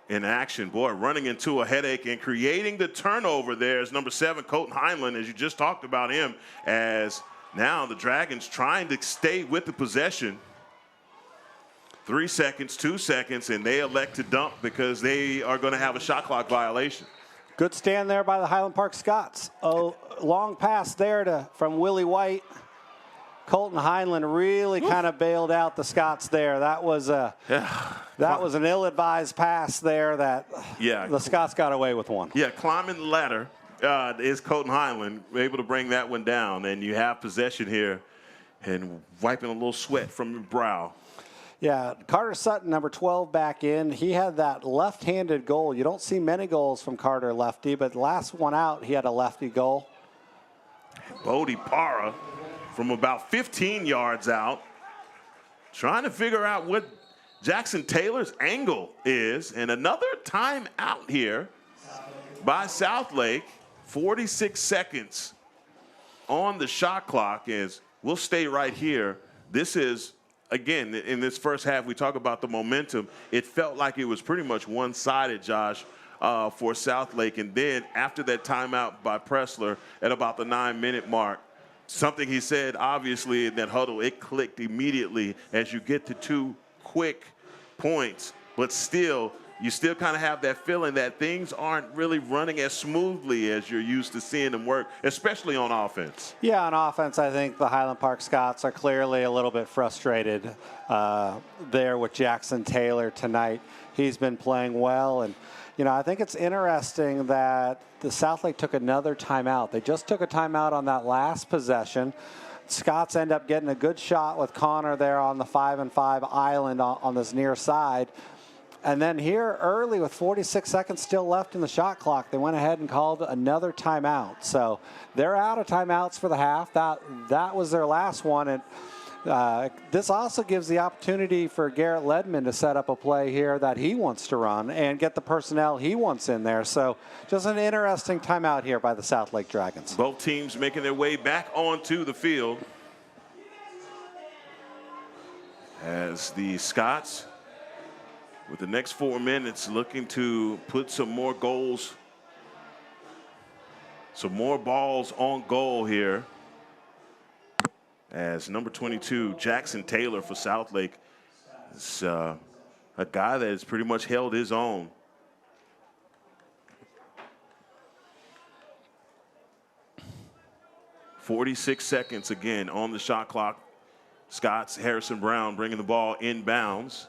in action. Boy, running into a headache and creating the turnover there is number 7, Colton Heinlein, as you just talked about him, as now the Dragons trying to stay with the possession. 3 seconds, 2 seconds, and they elect to dump because they are going to have a shot clock violation. Good stand there by the Highland Park Scots. A long pass there from Willie White. Colton Heinlein really kind of bailed out the Scots there. That was an ill-advised pass there that the Scots got away with one. Yeah, climbing the ladder is Colton Heinlein, able to bring that one down. And you have possession here and wiping a little sweat from your brow. Yeah, Carter Sutton, number 12, back in. He had that left-handed goal. You don't see many goals from Carter lefty, but the last one out, he had a lefty goal. Bodie Parra from about 15 yards out, trying to figure out what Jackson Taylor's angle is. And another time out here by Southlake. 46 seconds on the shot clock. Is we'll stay right here. This is, again, in this first half, we talk about the momentum. It felt like it was pretty much one-sided, Josh, for Southlake. And then after that timeout by Pressler at about the 9-minute mark, something he said, obviously, in that huddle, it clicked immediately as you get to 2 quick points. But still, you still kind of have that feeling that things aren't really running as smoothly as you're used to seeing them work, especially on offense. Yeah, on offense, I think the Highland Park Scots are clearly a little bit frustrated there with Jackson Taylor tonight. He's been playing well, and I think it's interesting that the Southlake took another timeout. They just took a timeout on that last possession. Scots end up getting a good shot with Connor there on the 5-and-5 island on this near side. And then here early with 46 seconds still left in the shot clock, they went ahead and called another timeout. So they're out of timeouts for the half. That was their last one. And this also gives the opportunity for Garrett Ledman to set up a play here that he wants to run and get the personnel he wants in there. So just an interesting timeout here by the Southlake Dragons. Both teams making their way back onto the field as the Scots, with the next 4 minutes, looking to put some more goals, some more balls on goal here. As number 22, Jackson Taylor for Southlake, is a guy that has pretty much held his own. .46 seconds again on the shot clock. Scots, Harrison Brown bringing the ball inbounds.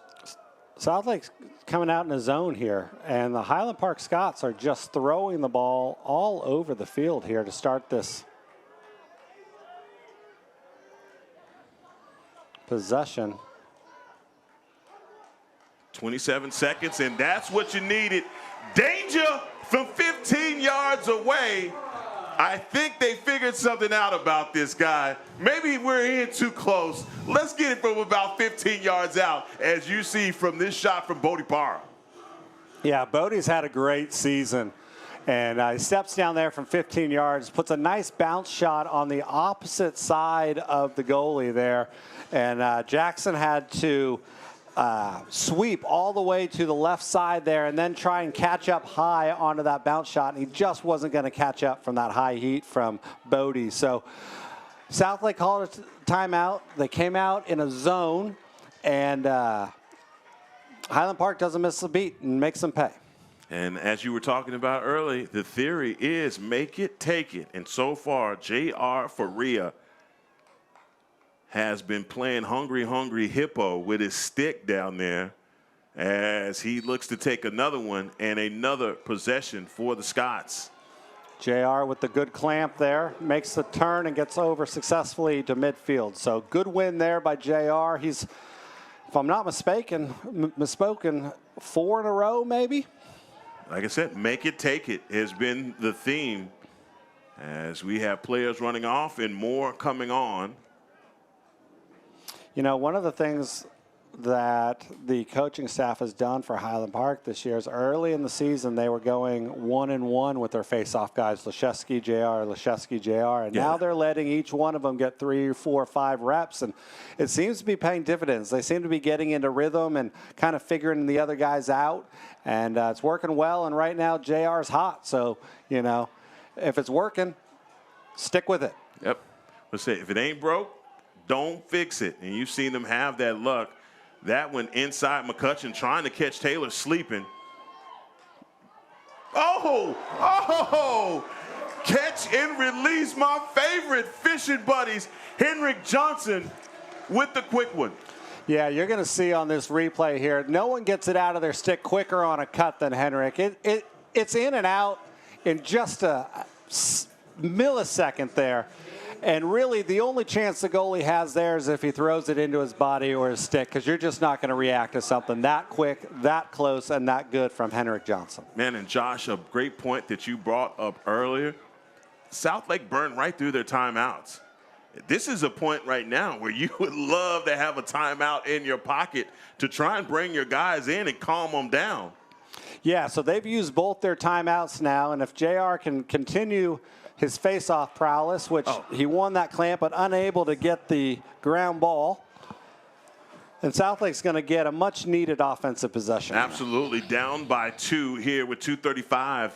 Southlake's coming out in a zone here, and the Highland Park Scots are just throwing the ball all over the field here to start this possession. 27 seconds, and that's what you needed. Danger from 15 yards away. I think they figured something out about this guy. Maybe we're in too close. Let's get it from about 15 yards out, as you see from this shot from Bodie Parra. Yeah, Bodie's had a great season. And he steps down there from 15 yards, puts a nice bounce shot on the opposite side of the goalie there. And Jackson had to sweep all the way to the left side there and then try and catch up high onto that bounce shot. And he just wasn't going to catch up from that high heat from Bodie. So Southlake called a timeout. They came out in a zone, and Highland Park doesn't miss a beat and makes them pay. And as you were talking about early, the theory is make it, take it. And so far, J.R. Faria has been playing hungry hippo with his stick down there as he looks to take another one and another possession for the Scots. JR with the good clamp there, makes the turn and gets over successfully to midfield. So good win there by JR. He's, if I'm not misspoken, 4 in a row maybe? Like I said, make it, take it has been the theme as we have players running off and more coming on. You know, one of the things that the coaching staff has done for Highland Park this year is early in the season they were going 1-1 with their face-off guys, Leshevsky, JR, and now they're letting each one of them get 3, 4, 5 reps, and it seems to be paying dividends. They seem to be getting into rhythm and kind of figuring the other guys out, and it's working well, and right now JR's hot, so, you know, if it's working, stick with it. Yep. Let's say if it ain't broke, don't fix it, and you've seen them have that luck. That one inside McCutcheon trying to catch Taylor sleeping. Oh, catch and release, my favorite fishing buddies, Henrik Johnson with the quick one. Yeah, you're going to see on this replay here, no one gets it out of their stick quicker on a cut than Henrik. It's in and out in just a millisecond there. And really, the only chance the goalie has there is if he throws it into his body or his stick, because you're just not going to react to something that quick, that close, and that good from Henrik Johnson. Man, and Josh, a great point that you brought up earlier. Southlake burned right through their timeouts. This is a point right now where you would love to have a timeout in your pocket to try and bring your guys in and calm them down. Yeah, so they've used both their timeouts now, and if JR can continue his face-off prowess, which he won that clamp, but unable to get the ground ball. And Southlake's going to get a much-needed offensive possession. Absolutely. Down by 2 here with 2:35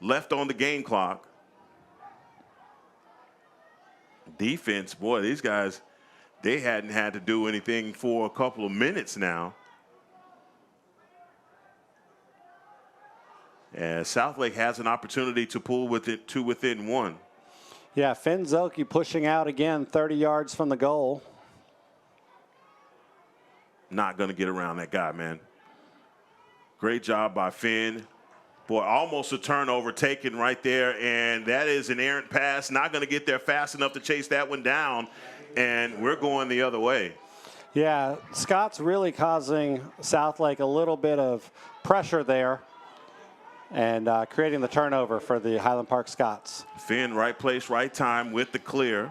left on the game clock. Defense, boy, these guys, they hadn't had to do anything for a couple of minutes now. And Southlake has an opportunity to pull with it to within 1. Yeah, Finn Zelke pushing out again, 30 yards from the goal. Not going to get around that guy, man. Great job by Finn. Boy, almost a turnover taken right there, and that is an errant pass. Not going to get there fast enough to chase that one down, and we're going the other way. Yeah, Scott's really causing Southlake a little bit of pressure there and creating the turnover for the Highland Park Scots. Finn, right place, right time with the clear.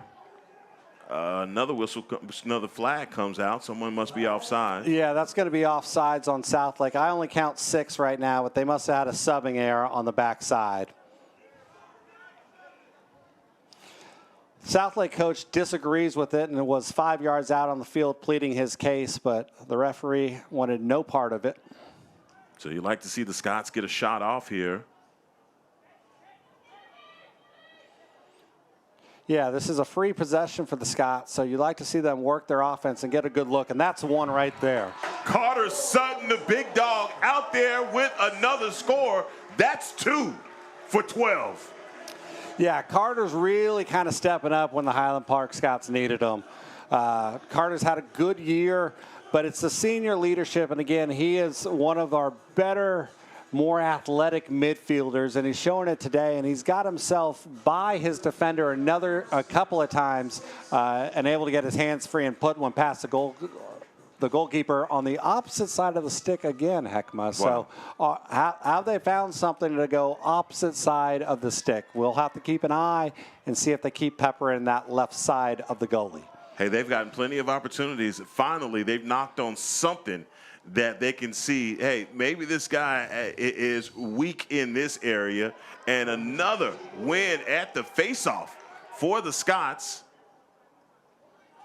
Another whistle, another flag comes out. Someone must be offside. Yeah, that's going to be offsides on Southlake. I only count 6 right now, but they must have had a subbing error on the backside. Southlake coach disagrees with it and was 5 yards out on the field pleading his case, but the referee wanted no part of it. So you like to see the Scots get a shot off here. Yeah, this is a free possession for the Scots, so you'd like to see them work their offense and get a good look, and that's one right there. Carter Sutton, the big dog, out there with another score. That's 2 for 12. Yeah, Carter's really kind of stepping up when the Highland Park Scots needed him. Carter's had a good year, but it's the senior leadership, and again, he is one of our better, more athletic midfielders, and he's showing it today, and he's got himself by his defender a couple of times and able to get his hands free and put one past the goalkeeper on the opposite side of the stick again, Heckma. Wow. So have they found something to go opposite side of the stick? We'll have to keep an eye and see if they keep peppering that left side of the goalie. Hey, they've gotten plenty of opportunities. Finally, they've knocked on something that they can see, hey, maybe this guy is weak in this area. And another win at the face-off for the Scots.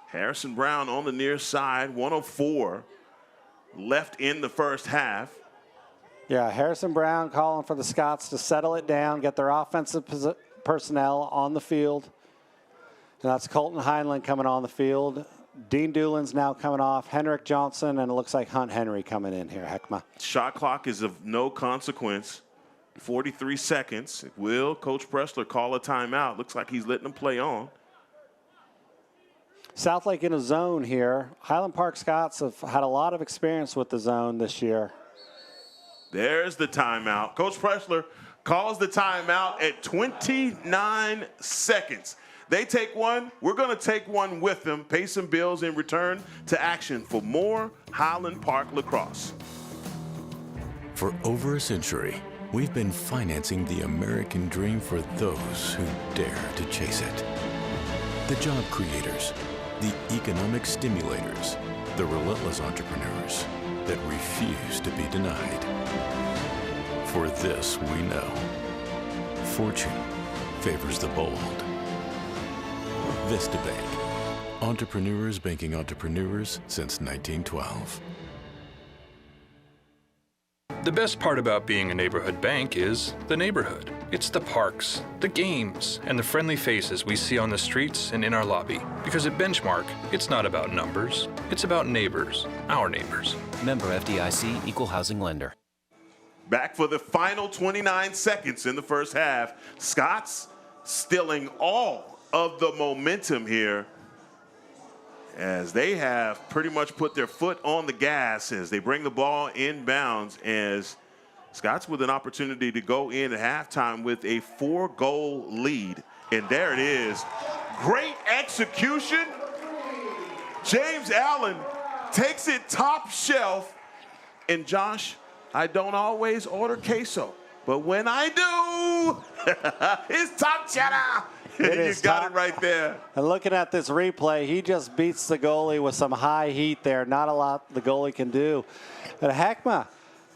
Harrison Brown on the near side, 104 left in the first half. Yeah, Harrison Brown calling for the Scots to settle it down, get their offensive personnel on the field. And that's Colton Heinlein coming on the field. Dean Doolin's now coming off. Henrik Johnson, and it looks like Hunt Henry coming in here, Heckma. Shot clock is of no consequence. 43 seconds. Will Coach Pressler call a timeout? Looks like he's letting them play on. Southlake in a zone here. Highland Park Scots have had a lot of experience with the zone this year. There's the timeout. Coach Pressler calls the timeout at 29 seconds. They take one. We're going to take one with them, pay some bills, and return to action for more Highland Park lacrosse. For over a century, we've been financing the American dream for those who dare to chase it. The job creators, the economic stimulators, the relentless entrepreneurs that refuse to be denied. For this we know, fortune favors the bold. Vista Bank, entrepreneurs banking entrepreneurs since 1912. The best part about being a neighborhood bank is the neighborhood. It's the parks, the games, and the friendly faces we see on the streets and in our lobby. Because at Benchmark, it's not about numbers, it's about neighbors, our neighbors. Member FDIC, Equal Housing Lender. Back for the final 29 seconds in the first half. Scots stealing all of the momentum here as they have pretty much put their foot on the gas as they bring the ball inbounds, as Scots with an opportunity to go in at halftime with a 4-goal lead. And there it is. Great execution. James Allen takes it top shelf. And Josh, I don't always order queso, but when I do, it's top cheddar. You got it right there. And looking at this replay, he just beats the goalie with some high heat there. Not a lot the goalie can do. But Heckma,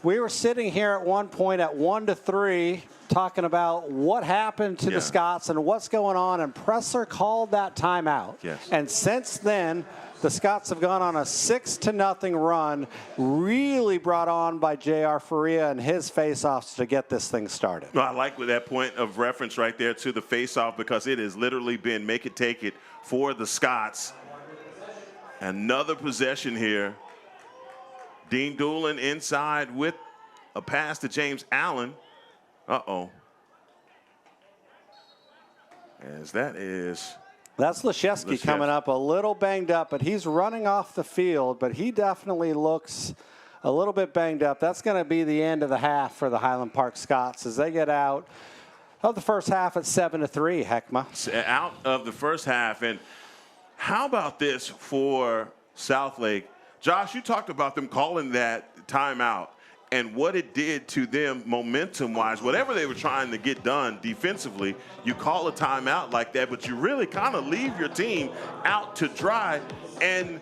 we were sitting here at one point at 1-3 talking about what happened to the Scots and what's going on, and Pressler called that timeout. Yes. And since then, the Scots have gone on a 6-0 run, really brought on by J.R. Faria and his face-offs to get this thing started. No, I like with that point of reference right there to the face-off, because it has literally been make it take it for the Scots. Another possession here. Dean Doolin inside with a pass to James Allen. Uh-oh. As that is... That's Leszewski coming up a little banged up, but he's running off the field, but he definitely looks a little bit banged up. That's going to be the end of the half for the Highland Park Scots as they get out of the first half at 7-3, Heckma. Out of the first half. And how about this for Southlake? Josh, you talked about them calling that timeout and what it did to them momentum-wise. Whatever they were trying to get done defensively, you call a timeout like that, but you really kind of leave your team out to dry. And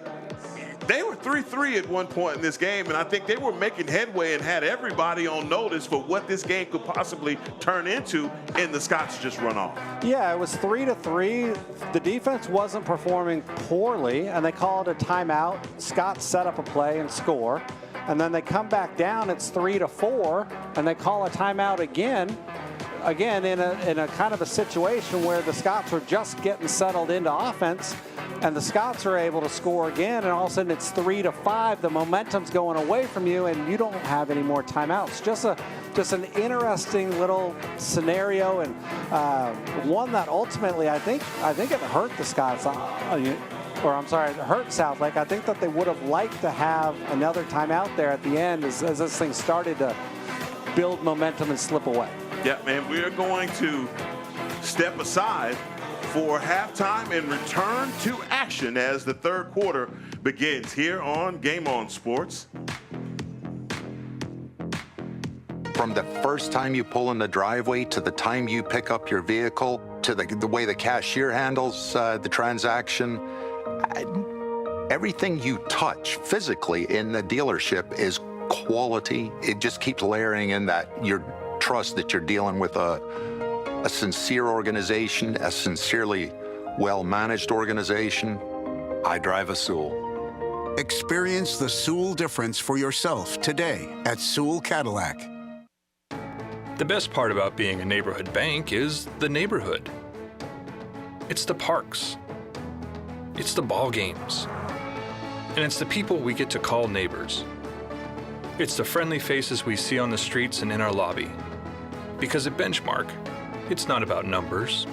they were 3-3 at one point in this game, and I think they were making headway and had everybody on notice for what this game could possibly turn into, and the Scots just run off. Yeah, it was 3-3. The defense wasn't performing poorly, and they called a timeout. Scots set up a play and score, and then they come back down. It's 3-4, and they call a timeout again in a kind of a situation where the Scots were just getting settled into offense, and the Scots are able to score again, and all of a sudden it's 3-5. The momentum's going away from you, and you don't have any more timeouts. Just an interesting little scenario, and one that ultimately I think it hurt the Scots. It hurt Southlake. I think that they would have liked to have another timeout there at the end as this thing started to build momentum and slip away. Yeah, man, we are going to step aside for halftime and return to action as the third quarter begins here on Game On Sports. From the first time you pull in the driveway to the time you pick up your vehicle to the way the cashier handles the transaction, everything you touch physically in the dealership is quality. It just keeps layering in that your trust that you're dealing with a sincere organization, a sincerely well-managed organization. I drive a Sewell. Experience the Sewell difference for yourself today at Sewell Cadillac. The best part about being a neighborhood bank is the neighborhood. It's the parks. It's the ball games. And it's the people we get to call neighbors. It's the friendly faces we see on the streets and in our lobby. Because at Benchmark, it's not about numbers.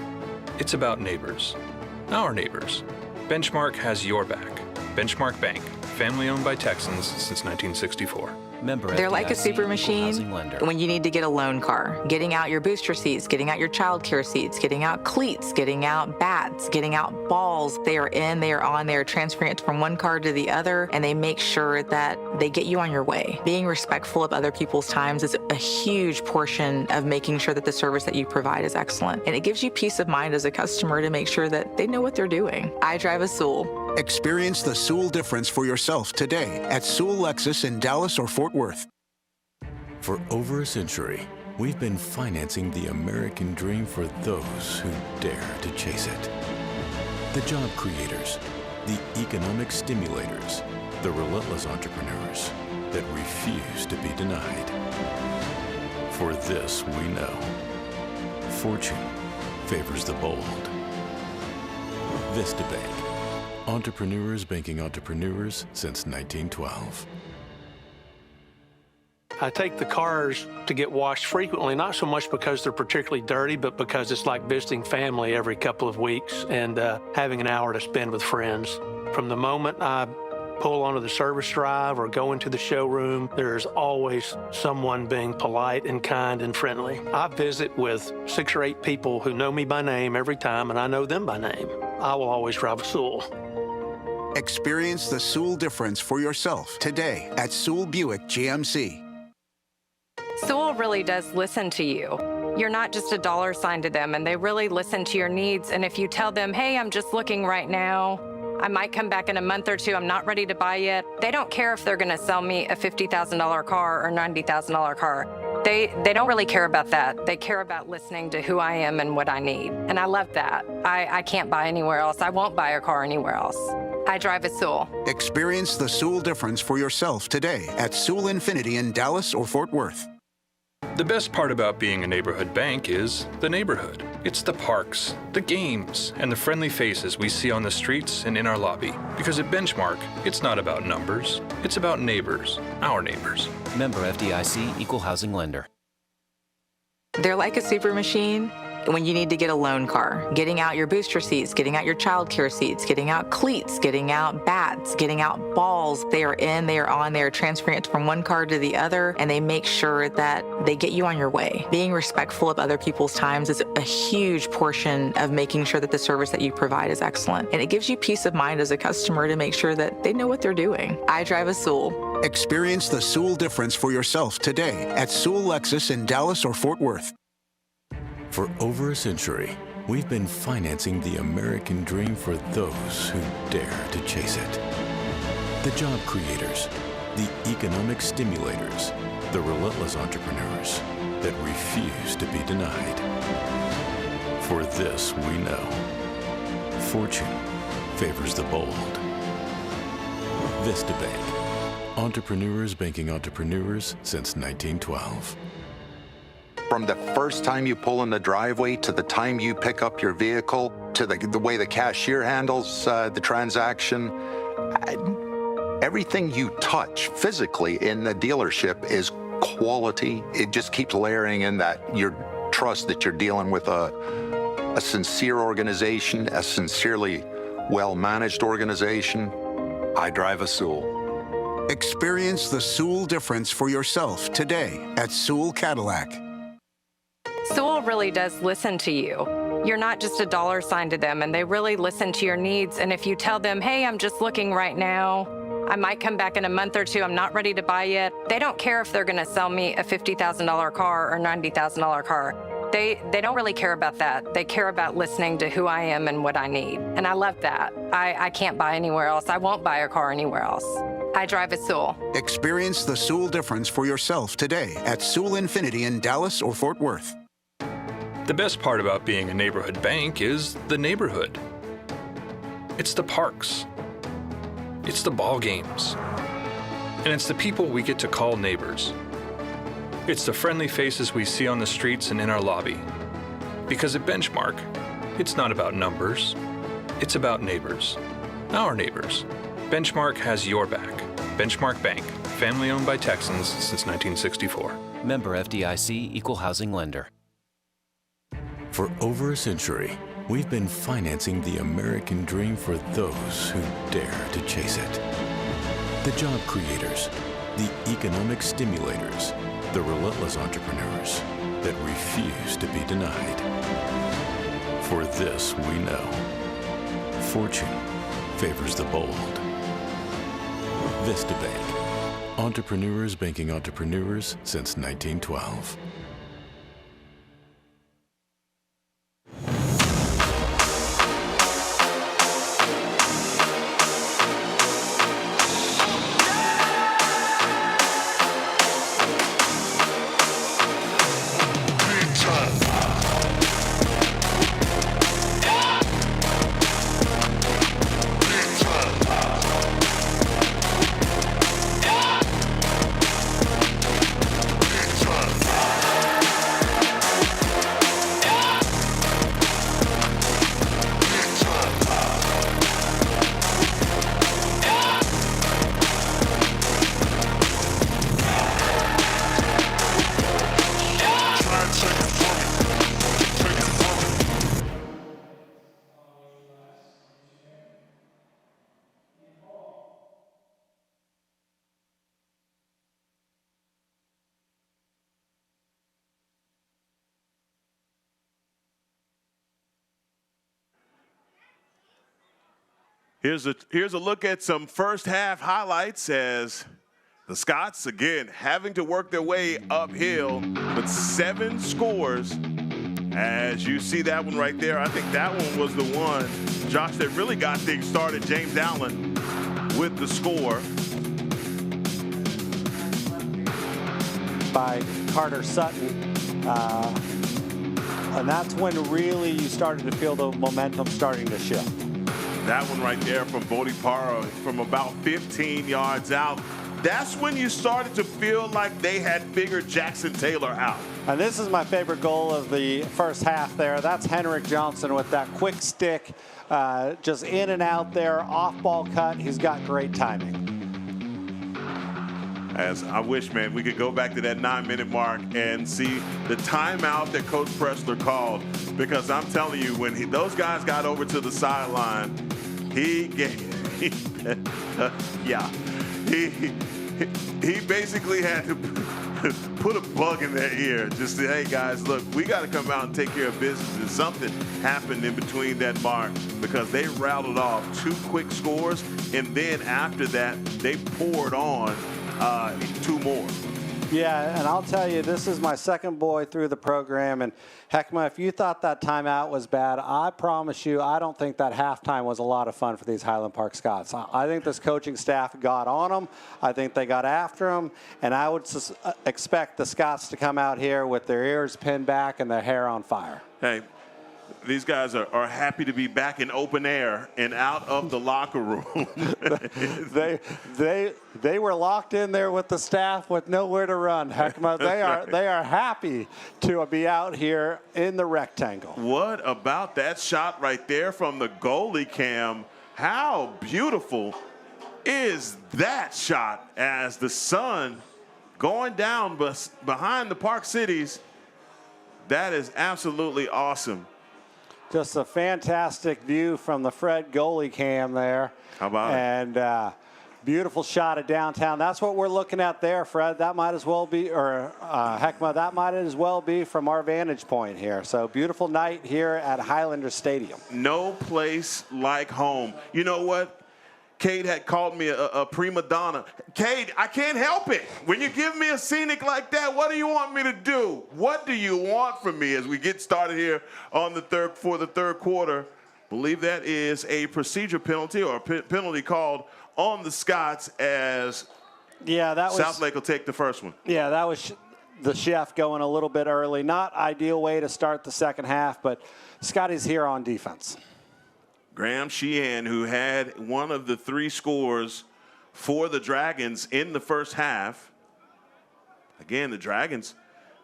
It's about neighbors. Our neighbors. Benchmark has your back. Benchmark Bank, family owned by Texans since 1964. Member They're like a FDIC, super Equal machine Housing Lender. when you need to get a loan car. Getting out your booster seats, getting out your child care seats, getting out cleats, getting out bats, getting out balls. They are in, they are on, they are transferring it from one car to the other, and they make sure that they get you on your way. Being respectful of other people's times is a huge portion of making sure that the service that you provide is excellent. And it gives you peace of mind as a customer to make sure that they know what they're doing. I drive a Sewell. Experience the Sewell difference for yourself today at Sewell Lexus in Dallas or Fort Worth. For over a century, we've been financing the American dream for those who dare to chase it. The job creators, the economic stimulators, the relentless entrepreneurs that refuse to be denied. For this we know, fortune favors the bold. Vista Bank, entrepreneurs banking entrepreneurs since 1912. I take the cars to get washed frequently, not so much because they're particularly dirty, but because it's like visiting family every couple of weeks and having an hour to spend with friends. From the moment I pull onto the service drive or go into the showroom, there's always someone being polite and kind and friendly. I visit with 6 or 8 people who know me by name every time, and I know them by name. I will always drive a Sewell. Experience the Sewell difference for yourself today at Sewell Buick GMC. Sewell really does listen to you. You're not just a dollar sign to them, and they really listen to your needs. And if you tell them, hey, I'm just looking right now, I might come back in a month or two, I'm not ready to buy yet, they don't care if they're gonna sell me a $50,000 car or $90,000 car. They don't really care about that. They care about listening to who I am and what I need. And I love that. I can't buy anywhere else. I won't buy a car anywhere else. I drive a Sewell. Experience the Sewell difference for yourself today at Sewell Infinity in Dallas or Fort Worth. The best part about being a neighborhood bank is the neighborhood. It's the parks, the games, and the friendly faces we see on the streets and in our lobby. Because at Benchmark, it's not about numbers. It's about neighbors, our neighbors. Member FDIC, Equal Housing Lender. They're like a super machine when you need to get a loan car, getting out your booster seats, getting out your child care seats, getting out cleats, getting out bats, getting out balls. They are in, they are on, they are transferring it from one car to the other, and they make sure that they get you on your way. Being respectful of other people's times is a huge portion of making sure that the service that you provide is excellent. And it gives you peace of mind as a customer to make sure that they know what they're doing. I drive a Soul. Experience the Soul difference for yourself today at Soul Lexus in Dallas or Fort Worth. For over a century, we've been financing the American dream for those who dare to chase it. The job creators, the economic stimulators, the relentless entrepreneurs that refuse to be denied. For this we know, fortune favors the bold. Vista Bank, entrepreneurs banking entrepreneurs since 1912. From the first time you pull in the driveway to the time you pick up your vehicle to the way the cashier handles the transaction, everything you touch physically in the dealership is quality. It just keeps layering in that your trust that you're dealing with a sincere organization, a sincerely well-managed organization. I drive a Soul. Experience the Soul difference for yourself today at Soul Cadillac. Soul really does listen to you. You're not just a dollar sign to them, and they really listen to your needs. And if you tell them, hey, I'm just looking right now, I might come back in a month or two, I'm not ready to buy yet, they don't care if they're going to sell me a $50,000 car or $90,000 car. They don't really care about that. They care about listening to who I am and what I need. And I love that. I can't buy anywhere else. I won't buy a car anywhere else. I drive a Soul. Experience the Soul difference for yourself today at Soul Infinity in Dallas or Fort Worth. The best part about being a neighborhood bank is the neighborhood. It's the parks. It's the ball games. And it's the people we get to call neighbors. It's the friendly faces we see on the streets and in our lobby. Because at Benchmark, it's not about numbers. It's about neighbors. Our neighbors. Benchmark has your back. Benchmark Bank, family owned by Texans since 1964. Member FDIC, Equal Housing Lender. For over a century, we've been financing the American dream for those who dare to chase it. The job creators, the economic stimulators, the relentless entrepreneurs that refuse to be denied. For this we know, fortune favors the bold. Vista Bank, entrepreneurs banking entrepreneurs since 1912. Here's a look at some first half highlights as the Scots, again, having to work their way uphill, but 7 scores. As you see that one right there, I think that one was the one, Josh, that really got things started. James Allen with the score. By Carter Sutton. And that's when really you started to feel the momentum starting to shift. That one right there from Bodie Parra from about 15 yards out. That's when you started to feel like they had figured Jackson Taylor out. And this is my favorite goal of the first half there. That's Henrik Johnson with that quick stick, just in and out there, off-ball cut. He's got great timing. As I wish, man, we could go back to that 9-minute mark and see the timeout that Coach Pressler called. Because I'm telling you, when those guys got over to the sideline, he basically had to put a bug in their ear. Just say, hey, guys, look, we got to come out and take care of business. And something happened in between that mark because they rattled off 2 quick scores. And then after that, they poured on 2 more. Yeah, and I'll tell you, this is my second boy through the program. And, Heckma, if you thought that timeout was bad, I promise you, I don't think that halftime was a lot of fun for these Highland Park Scots. I think this coaching staff got on them. I think they got after them. And I would expect the Scots to come out here with their ears pinned back and their hair on fire. Hey, these guys are happy to be back in open air and out of the locker room. They were locked in there with the staff with nowhere to run. Heckma, they are happy to be out here in the rectangle. What about that shot right there from the goalie cam? How beautiful is that shot as the sun going down behind the Park Cities? That is absolutely awesome. Just a fantastic view from the Fred goalie cam there. How about it? And beautiful shot of downtown. That's what we're looking at there, Fred. That might as well be, or Heckma, that might as well be from our vantage point here. So beautiful night here at Highlander Stadium. No place like home. You know what? Cade had called me a prima donna. Cade, I can't help it. When you give me a scenic like that, what do you want me to do? What do you want from me as we get started here on for the third quarter? Believe that is a procedure penalty or a penalty called on the Scots as Southlake will take the first one. Yeah, that was the chef going a little bit early. Not ideal way to start the second half, but Scotty's here on defense. Graham Sheehan, who had one of the 3 scores for the Dragons in the first half. Again, the Dragons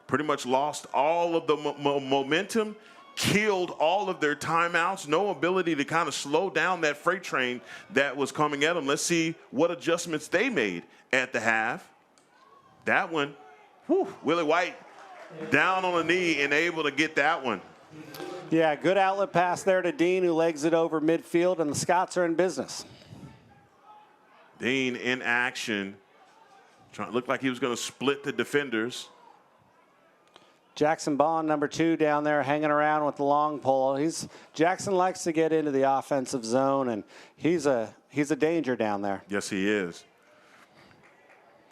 pretty much lost all of the momentum, killed all of their timeouts, no ability to kind of slow down that freight train that was coming at them. Let's see what adjustments they made at the half. That one, Willie White down on a knee and able to get that one. Yeah, good outlet pass there to Dean, who legs it over midfield, and the Scots are in business. Dean in action. Looked like he was going to split the defenders. Jackson Bond, number 2, down there hanging around with the long pole. Jackson likes to get into the offensive zone, and he's a danger down there. Yes, he is.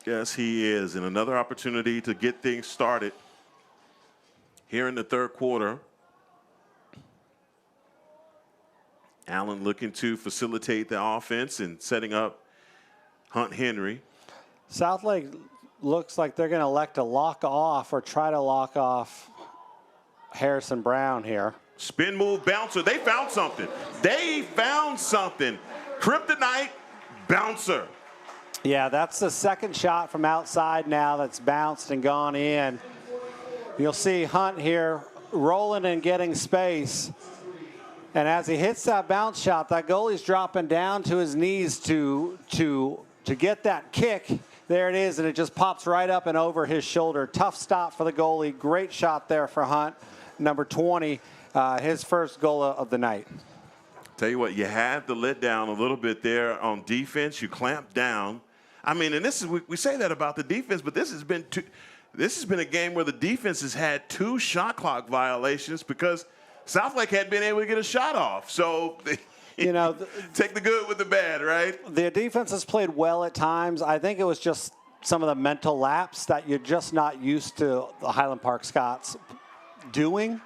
Yes, he is. And another opportunity to get things started here in the third quarter. Allen looking to facilitate the offense and setting up Hunt Henry. Southlake looks like they're going to elect to lock off or try to lock off Harrison Brown here. Spin move bouncer. They found something. They found something. Kryptonite bouncer. Yeah, that's the second shot from outside now that's bounced and gone in. You'll see Hunt here rolling and getting space. And as he hits that bounce shot, that goalie's dropping down to his knees to get that kick. There it is, and it just pops right up and over his shoulder. Tough stop for the goalie. Great shot there for Hunt, number 20, his first goal of the night. Tell you what, you had to let down a little bit there on defense. You clamped down. I mean, and this is we say that about the defense, but this has been a game where the defense has had 2 shot clock violations because Southlake hadn't been able to get a shot off. So, you know, take the good with the bad, right? The defense has played well at times. I think it was just some of the mental lapse that you're just not used to the Highland Park Scots doing.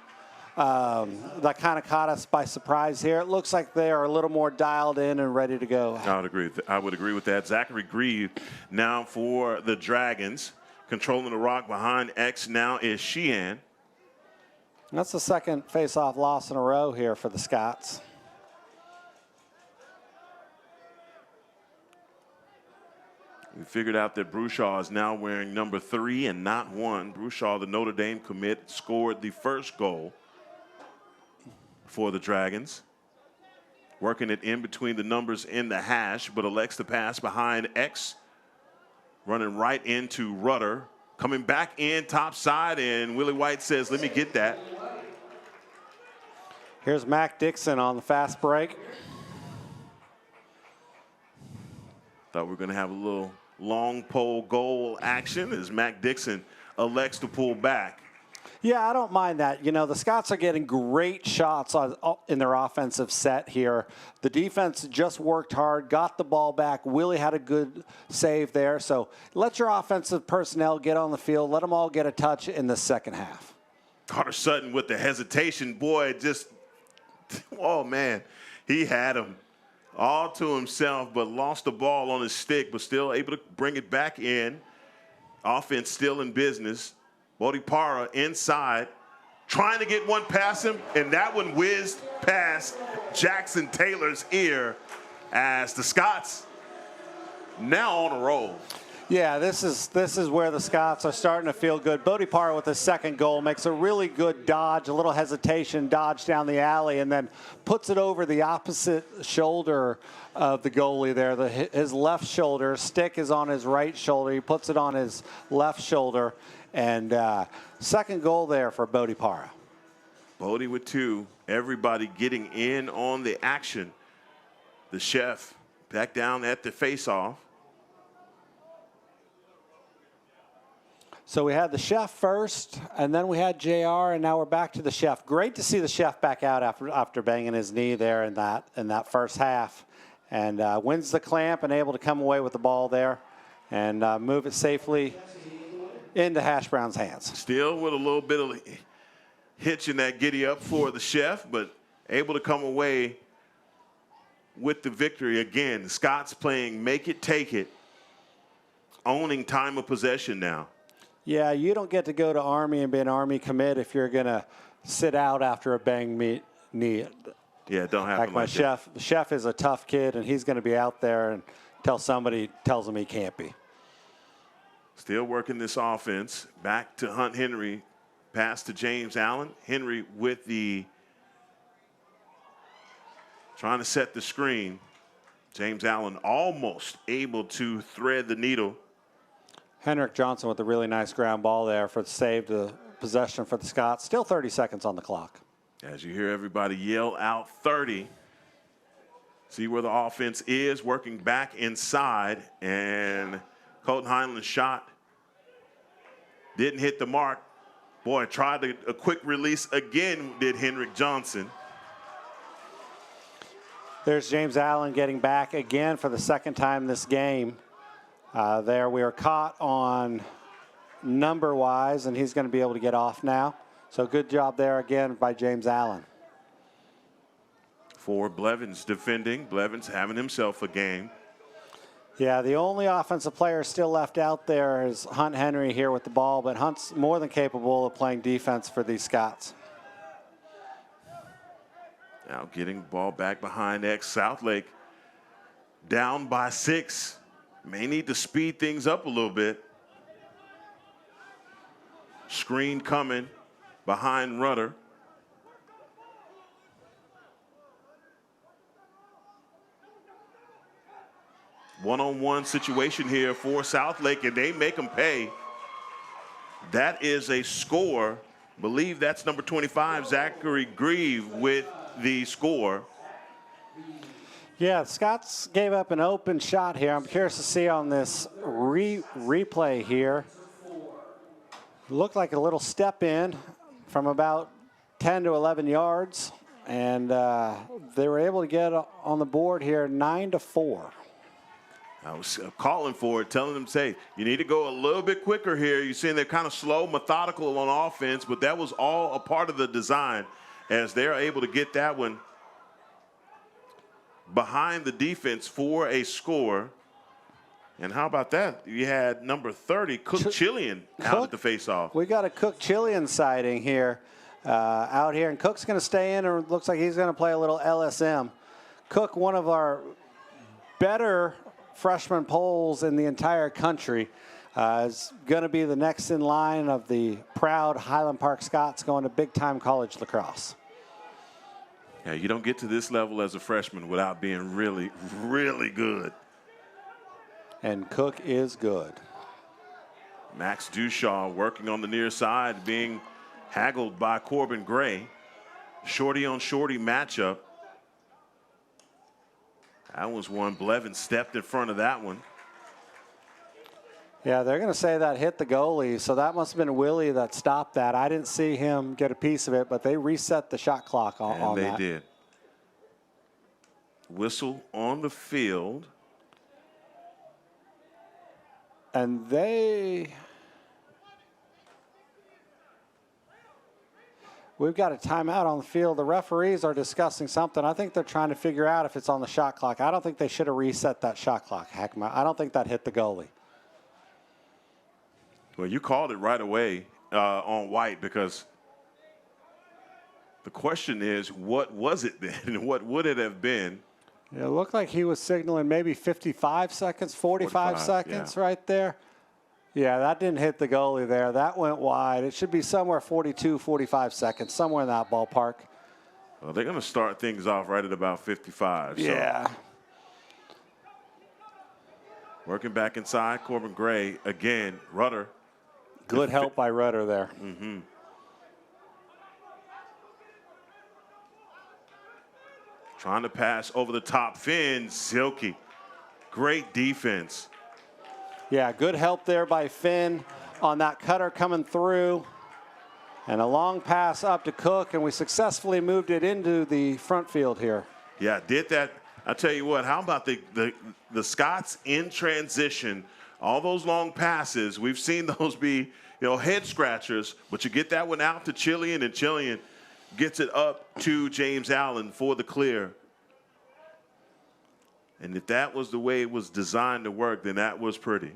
That kind of caught us by surprise here. It looks like they are a little more dialed in and ready to go. I would agree with that. Zachary Grieve now for the Dragons. Controlling the rock behind X now is Sheehan. That's the second face-off loss in a row here for the Scots. We figured out that Brushaw is now wearing number 3 and not 1. Brushaw, the Notre Dame commit, scored the first goal for the Dragons. Working it in between the numbers in the hash, but elects to pass behind X. running right into Rudder. Coming back in top side, and Willie White says, let me get that. Here's Mac Dixon on the fast break. Thought we were going to have a little long pole goal action as Mac Dixon elects to pull back. Yeah, I don't mind that. You know, the Scots are getting great shots in their offensive set here. The defense just worked hard, got the ball back. Willie had a good save there. So let your offensive personnel get on the field. Let them all get a touch in the second half. Carter Sutton with the hesitation. Boy, just, oh, man. He had him all to himself, but lost the ball on his stick, but still able to bring it back in. Offense still in business. Bodie Parra inside, trying to get one past him, and that one whizzed past Jackson Taylor's ear as the Scots now on a roll. Yeah, this is where the Scots are starting to feel good. Bodie Parra with his second goal makes a really good dodge, a little hesitation, dodge down the alley, and then puts it over the opposite shoulder of the goalie there. His left shoulder, stick is on his right shoulder. He puts it on his left shoulder. And second goal there for Bodie Parra. Bodie with 2. Everybody getting in on the action. The chef back down at the face-off. So we had the chef first, and then we had JR, and now we're back to the chef. Great to see the chef back out after banging his knee there in that first half. And wins the clamp and able to come away with the ball there and move it safely into Hash Brown's hands. Still with a little bit of hitch in that giddy up for the chef, but able to come away with the victory. Again, the Scots playing make it, take it, owning time of possession now. Yeah, you don't get to go to Army and be an Army commit if you're going to sit out after a banged knee. Yeah, it don't happen like my chef. The chef is a tough kid, and he's going to be out there until somebody tells him he can't be. Still working this offense. Back to Hunt Henry. Pass to James Allen. Henry with trying to set the screen. James Allen almost able to thread the needle. Henrik Johnson with a really nice ground ball there for the save to possession for the Scots. Still 30 seconds on the clock. As you hear everybody yell out 30. See where the offense is, working back inside, and Colton Heinle's shot didn't hit the mark. Boy, tried a quick release again, did Henrik Johnson. There's James Allen getting back again for the second time this game. There we are caught on number-wise, and he's going to be able to get off now. So good job there again by James Allen. For Blevins defending. Blevins having himself a game. Yeah, the only offensive player still left out there is Hunt Henry here with the ball, but Hunt's more than capable of playing defense for these Scots. Now getting the ball back behind X. Southlake down by 6. May need to speed things up a little bit. Screen coming behind Rudder. One-on-one situation here for Southlake, and they make them pay. That is a score. Believe that's number 25, Zachary Grieve, with the score. Yeah, Scots gave up an open shot here. I'm curious to see on this replay here. Looked like a little step in from about 10 to 11 yards, and they were able to get on the board here 9-4. I was calling for it, telling them, say, you need to go a little bit quicker here. You're seeing they're kind of slow, methodical on offense, but that was all a part of the design as they're able to get that one behind the defense for a score. And how about that? You had number 30, Cook Chillian, out at the faceoff. We got a Cook Chillian sighting here, out here, and Cook's going to stay in, or it looks like he's going to play a little LSM. Cook, one of our better freshman poles in the entire country, is going to be the next in line of the proud Highland Park Scots going to big-time college lacrosse. Yeah, you don't get to this level as a freshman without being really, really good. And Cook is good. Max Dushaw working on the near side, being haggled by Corbin Gray. Shorty on shorty matchup. That was one. Blevins stepped in front of that one. Yeah, they're going to say that hit the goalie, so that must have been Willie that stopped that. I didn't see him get a piece of it, but they reset the shot clock on that. And they did. Whistle on the field. And we've got a timeout on the field. The referees are discussing something. I think they're trying to figure out if it's on the shot clock. I don't think they should have reset that shot clock, Heckma. I don't think that hit the goalie. Well, you called it right away on White, because the question is, what was it then? What would it have been? It looked like he was signaling maybe 55 seconds, 45 seconds right there. Yeah, that didn't hit the goalie there. That went wide. It should be somewhere 42, 45 seconds, somewhere in that ballpark. Well, they're going to start things off right at about 55. Yeah. So. Working back inside, Corbin Gray again. Rudder. Good help by Rudder there. Mm-hmm. Trying to pass over the top. Finn, Silky. Great defense. Yeah, good help there by Finn on that cutter coming through. And a long pass up to Cook, and we successfully moved it into the front field here. Yeah, did that. I'll tell you what, how about the Scots in transition? All those long passes, we've seen those be, head scratchers, but you get that one out to Chillian, and Chillian gets it up to James Allen for the clear. And if that was the way it was designed to work, then that was pretty.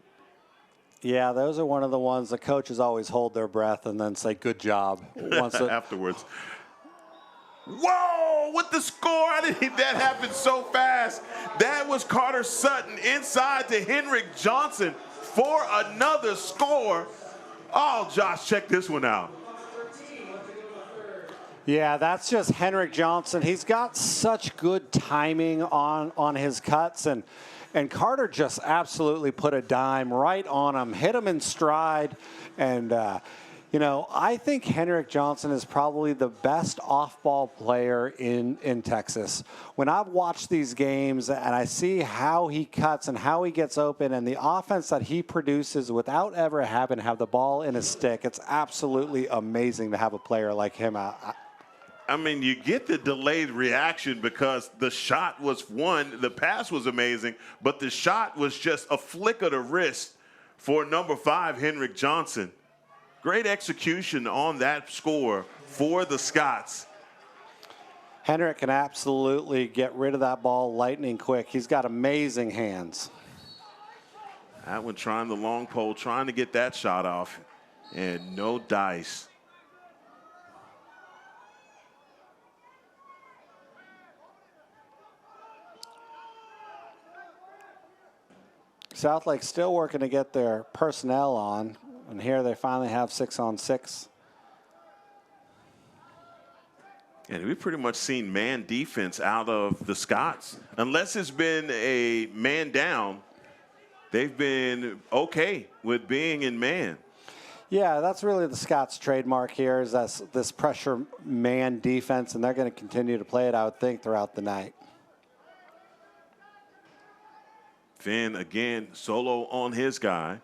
Yeah, those are one of the ones the coaches always hold their breath and then say, good job. Afterwards. Whoa, with the score. I didn't think that happened so fast. That was Carter Sutton inside to Henrik Johnson for another score. Oh, Josh, check this one out. Yeah, that's just Henrik Johnson. He's got such good timing on his cuts, and Carter just absolutely put a dime right on him, hit him in stride, and I think Henrik Johnson is probably the best off-ball player in Texas. When I've watched these games and I see how he cuts and how he gets open and the offense that he produces without ever having to have the ball in his stick, it's absolutely amazing to have a player like him out. I mean, you get the delayed reaction because the shot was one, the pass was amazing, but the shot was just a flick of the wrist for number 5, Henrik Johnson. Great execution on that score for the Scots. Henrik can absolutely get rid of that ball lightning quick. He's got amazing hands. That one trying the long pole, trying to get that shot off, and no dice. Southlake still working to get their personnel on, and here they finally have 6-on-6. And we've pretty much seen man defense out of the Scots. Unless it's been a man down, they've been okay with being in man. Yeah, that's really the Scots trademark here, is this pressure man defense, and they're going to continue to play it, I would think, throughout the night. Finn again solo on his guy.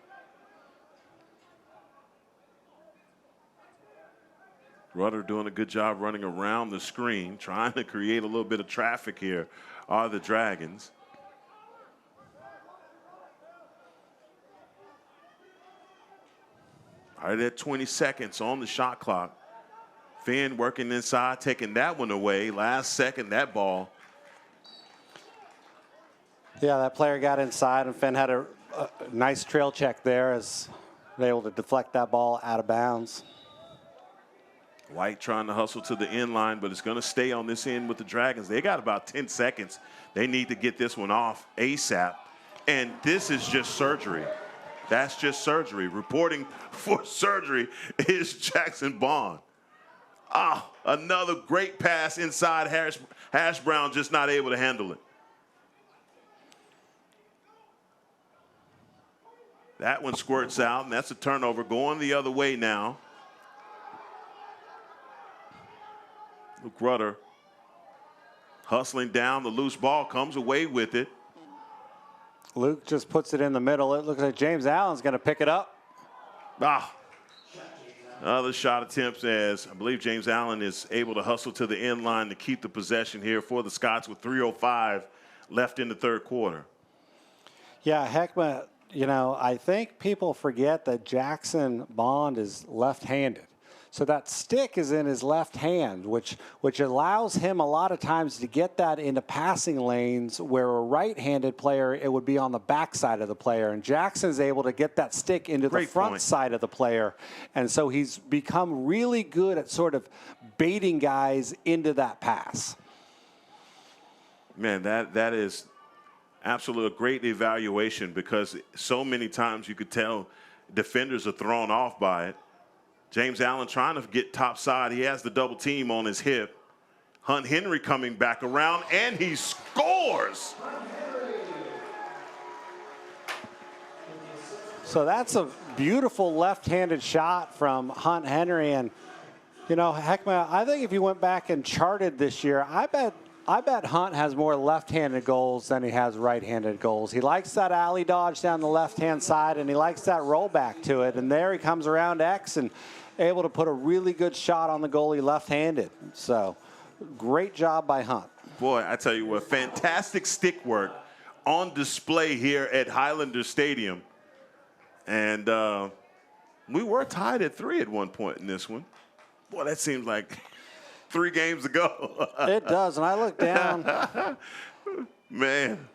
Rudder doing a good job running around the screen, trying to create a little bit of traffic here are the Dragons. Right at 20 seconds on the shot clock. Finn working inside, taking that one away. Last second, that ball. Yeah, that player got inside, and Finn had a nice trail check there as they were able to deflect that ball out of bounds. White trying to hustle to the end line, but it's going to stay on this end with the Dragons. They got about 10 seconds. They need to get this one off ASAP. And this is just surgery. That's just surgery. Reporting for surgery is Jackson Bond. Another great pass inside. Hash Brown just not able to handle it. That one squirts out, and that's a turnover going the other way now. Luke Rudder hustling down. The loose ball comes away with it. Luke just puts it in the middle. It looks like James Allen's going to pick it up. Other shot attempts as I believe James Allen is able to hustle to the end line to keep the possession here for the Scots with 3:05 left in the third quarter. Yeah, Heckma, you know, I think people forget that Jackson Bond is left-handed. So that stick is in his left hand, which allows him a lot of times to get that into passing lanes where a right-handed player, it would be on the backside of the player. And Jackson's able to get that stick into the front side of the player. And so he's become really good at sort of baiting guys into that pass. Man, that is absolutely a great evaluation because so many times you could tell defenders are thrown off by it. James Allen trying to get top side. He has the double team on his hip. Hunt Henry coming back around, and he scores. So that's a beautiful left-handed shot from Hunt Henry. And, you know, Heckma, I think if you went back and charted this year, I bet Hunt has more left-handed goals than he has right-handed goals. He likes that alley dodge down the left-hand side, and he likes that rollback to it. And there he comes around X and able to put a really good shot on the goalie left-handed. So great job by Hunt. Boy, I tell you what, fantastic stick work on display here at Highlander Stadium. And we were tied at 3 at one point in this one. Boy, that seems like 3 games ago. It does, and I look down. Man.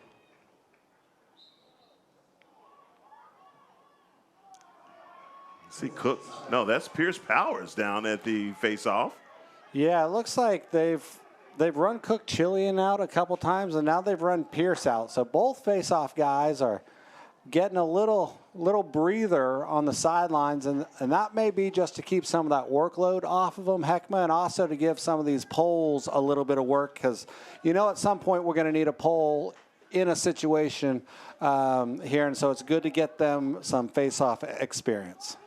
See Cook. No, that's Pierce Powers down at the face-off. Yeah, it looks like they've run Cook Chillian out a couple times, and now they've run Pierce out. So both face-off guys are getting a little breather on the sidelines, and that may be just to keep some of that workload off of them, Heckma, and also to give some of these poles a little bit of work because, you know, at some point we're going to need a pole in a situation here, and so it's good to get them some face-off experience.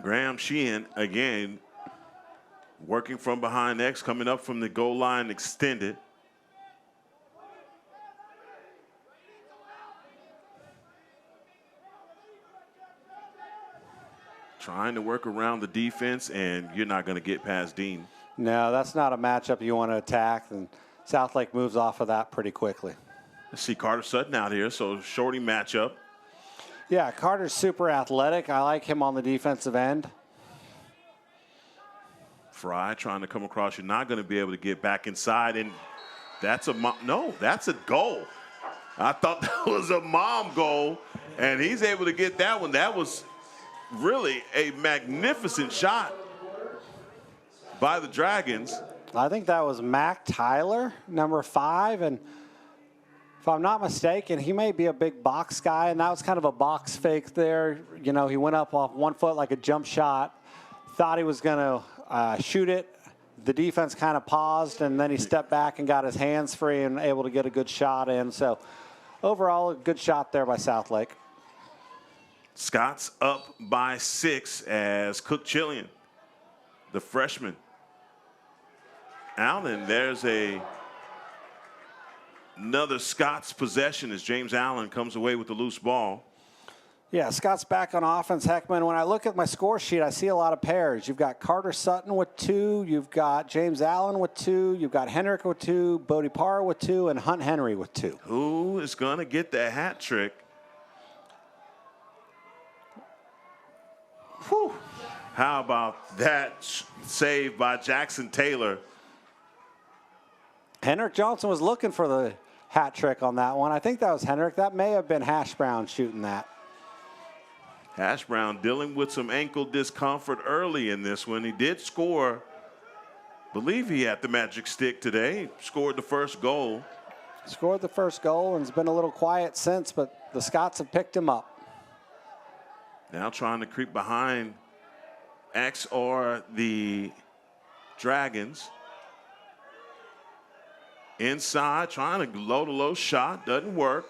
Graham Sheehan, again, working from behind X, coming up from the goal line extended. Trying to work around the defense, and you're not going to get past Dean. No, that's not a matchup you want to attack, and Southlake moves off of that pretty quickly. Let's see Carter Sutton out here, so shorty matchup. Yeah, Carter's super athletic. I like him on the defensive end. Fry trying to come across. You're not going to be able to get back inside, and that's that's a goal. I thought that was a mom goal, and he's able to get that one. That was really a magnificent shot by the Dragons. I think that was Mac Tyler, number 5, and if I'm not mistaken, he may be a big box guy, and that was kind of a box fake there. You know, he went up off 1 foot like a jump shot, thought he was going to shoot it. The defense kind of paused, and then he stepped back and got his hands free and able to get a good shot in. So overall, a good shot there by Southlake. Scots up by 6 as Cook Chillian, the freshman. Allen, there's another Scots possession as James Allen comes away with the loose ball. Yeah, Scott's back on offense, Heckman. When I look at my score sheet, I see a lot of pairs. You've got Carter Sutton with 2. You've got James Allen with 2. You've got Henrik with 2, Bodie Parr with 2, and Hunt Henry with 2. Who is going to get the hat trick? Whew. How about that save by Jackson Taylor? Henrik Johnson was looking for the hat trick on that one. I think that was Henrik. That may have been Hash Brown shooting that. Hash Brown dealing with some ankle discomfort early in this one. He did score. Believe he had the magic stick today. Scored the first goal. Scored the first goal and has been a little quiet since, but the Scots have picked him up. Now trying to creep behind X or the Dragons. Inside, trying to low-to-low shot. Doesn't work.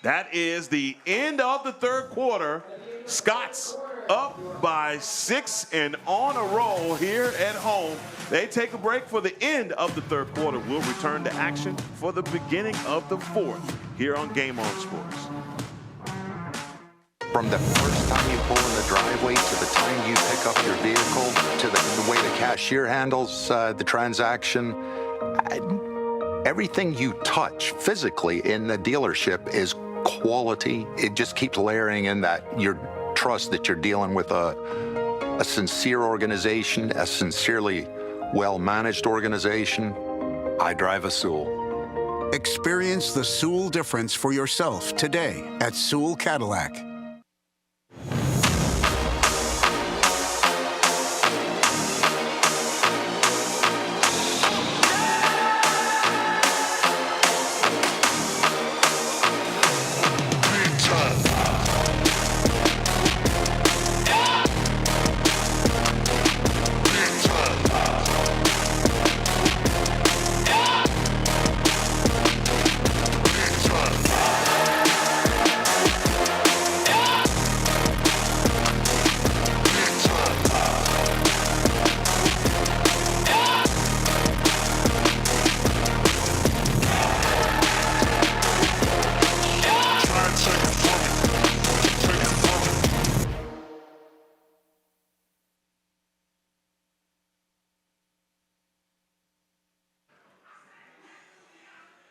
That is the end of the third quarter. Scots up by 6 and on a roll here at home. They take a break for the end of the third quarter. We'll return to action for the beginning of the fourth here on Game On Sports. From the first time you pull in the driveway to the time you pick up your vehicle to the way the cashier handles the transaction, everything you touch physically in the dealership is quality. It just keeps layering in that your trust that you're dealing with a sincere organization, a sincerely well-managed organization. I drive a Sewell. Experience the Sewell difference for yourself today at Sewell Cadillac.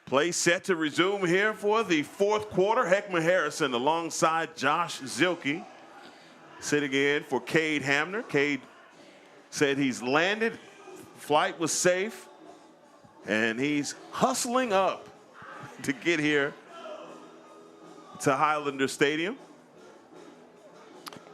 Play set to resume here for the fourth quarter. Heckma Harrison alongside Josh Zilke. Sitting in for Cade Hamner. Cade said he's landed, flight was safe, and he's hustling up to get here to Highlander Stadium.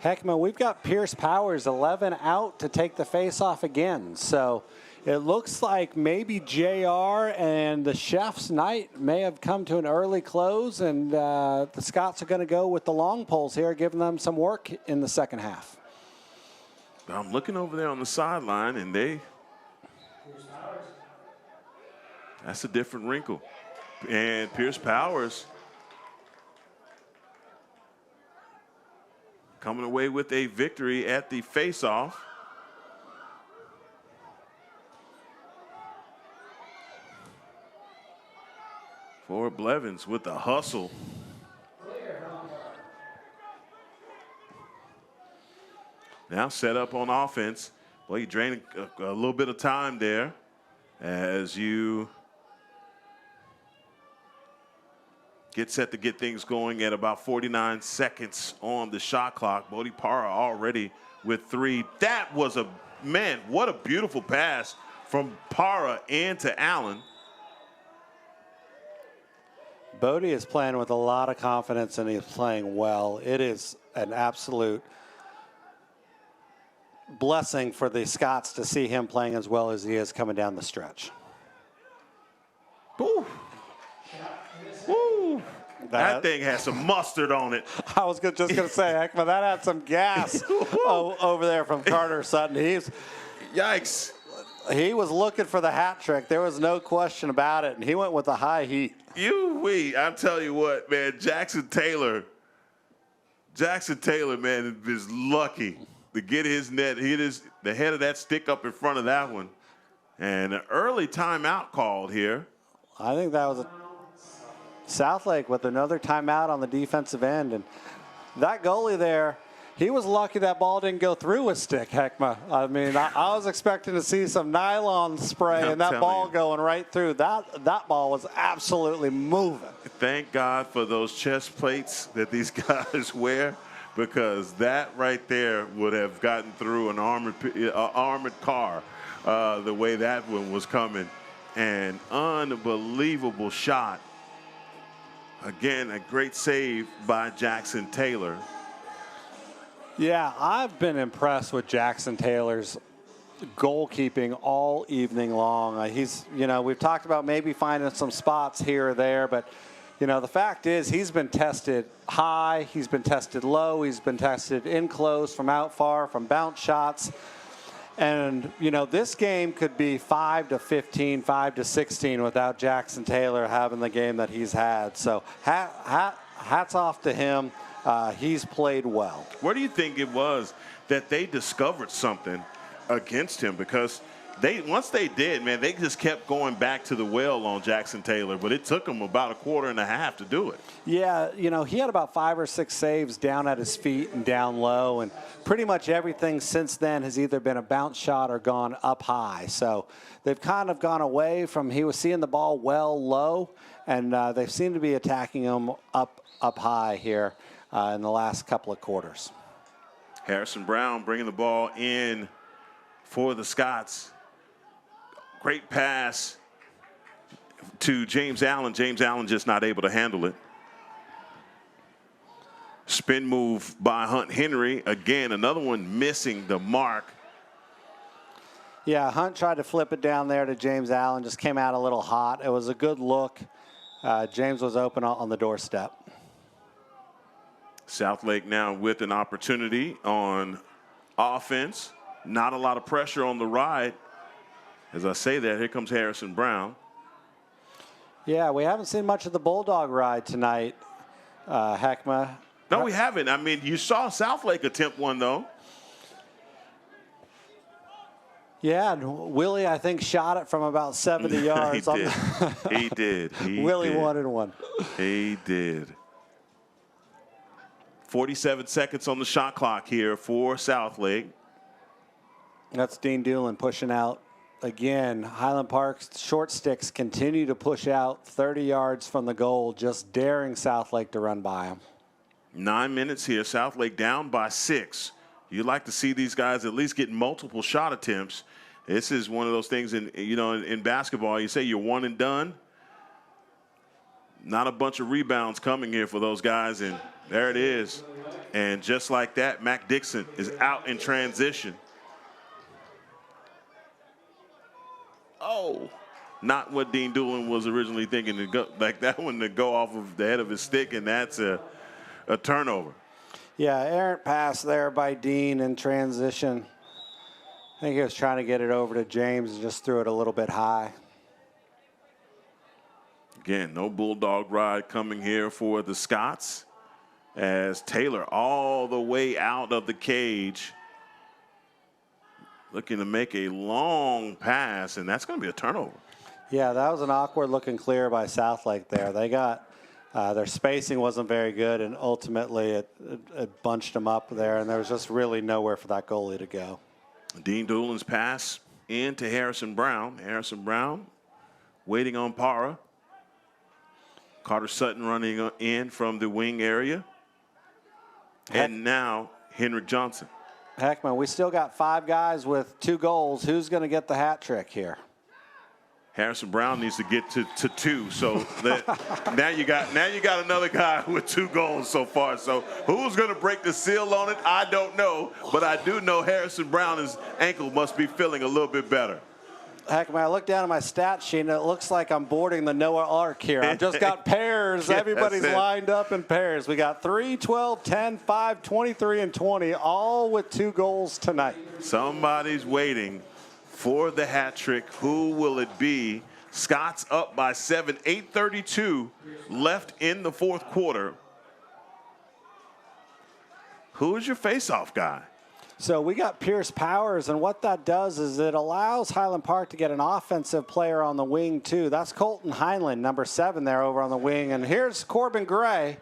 Heckma, we've got Pierce Powers 11 out to take the face-off again. So it looks like maybe JR and the Chef's night may have come to an early close, and the Scots are going to go with the long poles here, giving them some work in the second half. I'm looking over there on the sideline, and that's a different wrinkle. And Pierce Powers coming away with a victory at the face-off. For Blevins with the hustle. Now set up on offense. Well, you drain a little bit of time there as you get set to get things going at about 49 seconds on the shot clock. Bodie Parra already with 3. That was what a beautiful pass from Parra into Allen. Bodie is playing with a lot of confidence, and he's playing well. It is an absolute blessing for the Scots to see him playing as well as he is coming down the stretch. Woo. Woo. That thing has some mustard on it. I was just going to say, Heckma, that had some gas over there from Carter Sutton. Yikes. He was looking for the hat trick. There was no question about it, and he went with the high heat. I'm telling you what, man, Jackson Taylor, man, is lucky to get his net, hit the head of that stick up in front of that one. And an early timeout called here. I think that was Southlake with another timeout on the defensive end. And that goalie there, he was lucky that ball didn't go through his stick, Heckma. I mean, I was expecting to see some nylon spray and that ball going right through. That ball was absolutely moving. Thank God for those chest plates that these guys wear, because that right there would have gotten through an armored car the way that one was coming. An unbelievable shot. Again, a great save by Jackson Taylor. Yeah, I've been impressed with Jackson Taylor's goalkeeping all evening long. We've talked about maybe finding some spots here or there, but, the fact is he's been tested high, he's been tested low, he's been tested in close, from out far, from bounce shots. And, this game could be 5-15, 5-16 without Jackson Taylor having the game that he's had. So hats off to him. He's played well. Where do you think it was that they discovered something against him? Because once they did, man, they just kept going back to the well on Jackson Taylor, but it took him about a quarter and a half to do it. Yeah, he had about 5 or 6 saves down at his feet and down low, and pretty much everything since then has either been a bounce shot or gone up high. So they've kind of gone away from, he was seeing the ball well low, and they seem to be attacking him up high here in the last couple of quarters. Harrison Brown bringing the ball in for the Scots. Great pass to James Allen. James Allen just not able to handle it. Spin move by Hunt Henry. Again, another one missing the mark. Yeah, Hunt tried to flip it down there to James Allen. Just came out a little hot. It was a good look. James was open on the doorstep. Southlake now with an opportunity on offense. Not a lot of pressure on the ride. As I say that, here comes Harrison Brown. Yeah, we haven't seen much of the Bulldog ride tonight, Heckma. No, we haven't. I mean, you saw Southlake attempt one, though. Yeah, and Willie, I think, shot it from about 70 yards. He did. Willie wanted one. He did. 47 seconds on the shot clock here for Southlake. That's Dean Doolin pushing out. Again, Highland Park's short sticks continue to push out 30 yards from the goal, just daring Southlake to run by them. 9 minutes here. Southlake down by 6. You'd like to see these guys at least get multiple shot attempts. This is one of those things in basketball. You say you're one and done. Not a bunch of rebounds coming here for those guys, and there it is. And just like that, Mac Dixon is out in transition. Oh, not what Dean Doolin was originally thinking to go, like that one to go off of the head of his stick, and that's a turnover. Yeah, errant pass there by Dean in transition. I think he was trying to get it over to James and just threw it a little bit high. Again, no Bulldog ride coming here for the Scots as Taylor all the way out of the cage. Looking to make a long pass, and that's going to be a turnover. Yeah, that was an awkward-looking clear by Southlake there. They got their spacing wasn't very good, and ultimately it bunched them up there, and there was just really nowhere for that goalie to go. Dean Doolin's pass into Harrison Brown. Harrison Brown waiting on Parra. Carter Sutton running in from the wing area. And now Henrik Johnson. Heckman, we still got 5 guys with 2 goals. Who's going to get the hat trick here? Harrison Brown needs to get to 2. So now you got another guy with 2 goals so far. So who's going to break the seal on it? I don't know, but I do know Harrison Brown's ankle must be feeling a little bit better. Heck, man, I look down at my stat sheet, and it looks like I'm boarding the Noah Ark here. I've just got pairs. Everybody's lined up in pairs. We got 3, 12, 10, 5, 23, and 20, all with 2 goals tonight. Somebody's waiting for the hat trick. Who will it be? Scott's up by 7, 8:32 left in the fourth quarter. Who is your faceoff guy? So we got Pierce Powers, and what that does is it allows Highland Park to get an offensive player on the wing, too. That's Colton Heinlein, number 7 there over on the wing. And here's Corbin Gray.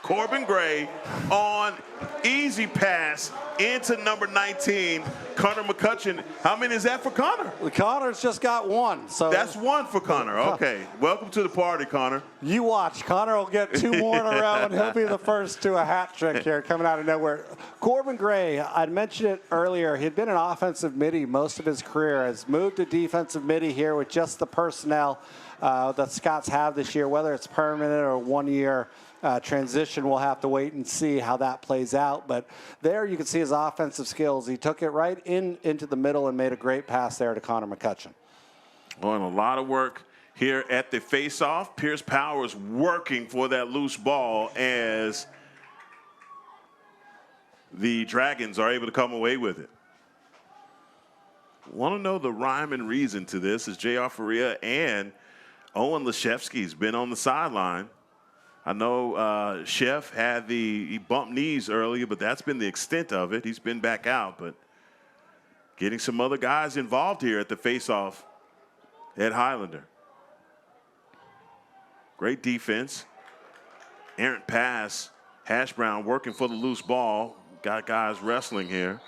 Corbin Gray on easy pass into number 19, Connor McCutcheon. How many is that for Connor? Connor's just got 1. So that's 1 for Connor. Okay. Welcome to the party, Connor. You watch. Connor will get 2 more in a row, and he'll be the first to a hat trick here coming out of nowhere. Corbin Gray, I'd mentioned it earlier. He'd been an offensive midi most of his career. Has moved to defensive midi here with just the personnel that Scots have this year, whether it's permanent or 1-year. Transition, we'll have to wait and see how that plays out. But there you can see his offensive skills. He took it right into the middle and made a great pass there to Connor McCutcheon. Well, and a lot of work here at the face-off. Pierce Powers working for that loose ball as the Dragons are able to come away with it. Want to know the rhyme and reason to this as J.R. Faria and Owen Leshevsky's been on the sideline. I know Chef he bumped knees earlier, but that's been the extent of it. He's been back out, but getting some other guys involved here at the faceoff at Highlander. Great defense. Errant pass. Hash Brown working for the loose ball. Got guys wrestling here.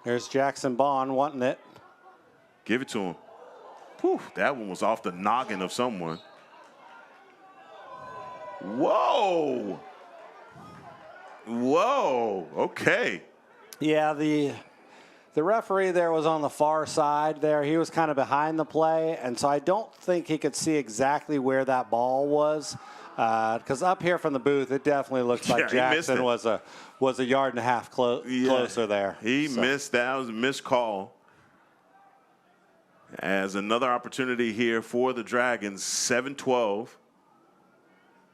There's Jackson Bond wanting it. Give it to him. Whew, that one was off the noggin of someone. Whoa. Whoa. Okay. Yeah, the referee there was on the far side there. He was kind of behind the play, and so I don't think he could see exactly where that ball was. Because up here from the booth, it definitely looks like Jackson was a yard and a half closer there. He missed. That was a missed call. As another opportunity here for the Dragons, 7-12.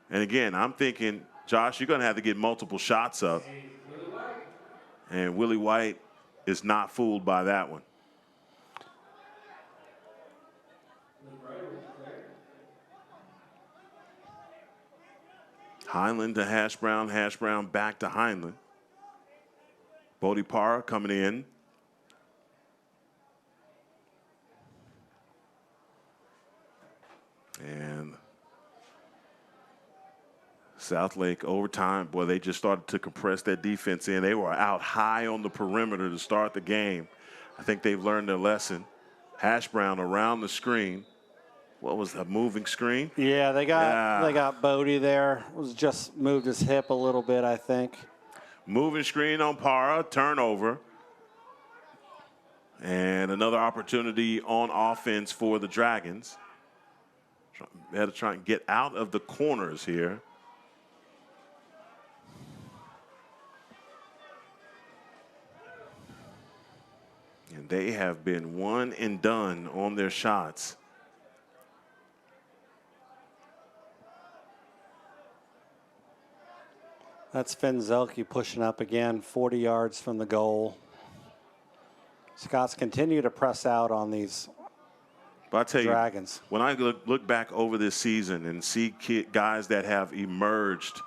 And again, I'm thinking, Josh, you're going to have to get multiple shots up. And Willie White is not fooled by that one. Heinlein to Hash Brown back to Heinlein. Bodie Parra coming in. And Southlake overtime, boy, they just started to compress that defense in. They were out high on the perimeter to start the game. I think they've learned their lesson. Hash Brown around the screen. What was that, moving screen? Yeah, they got Bodie there. Was just moved his hip a little bit, I think. Moving screen on Parra, turnover. And another opportunity on offense for the Dragons. They had to try and get out of the corners here. And they have been one and done on their shots. That's Finn Zelke pushing up again, 40 yards from the goal. Scots continue to press out on these But I tell Dragons. You, when I look back over this season and see guys that have emerged,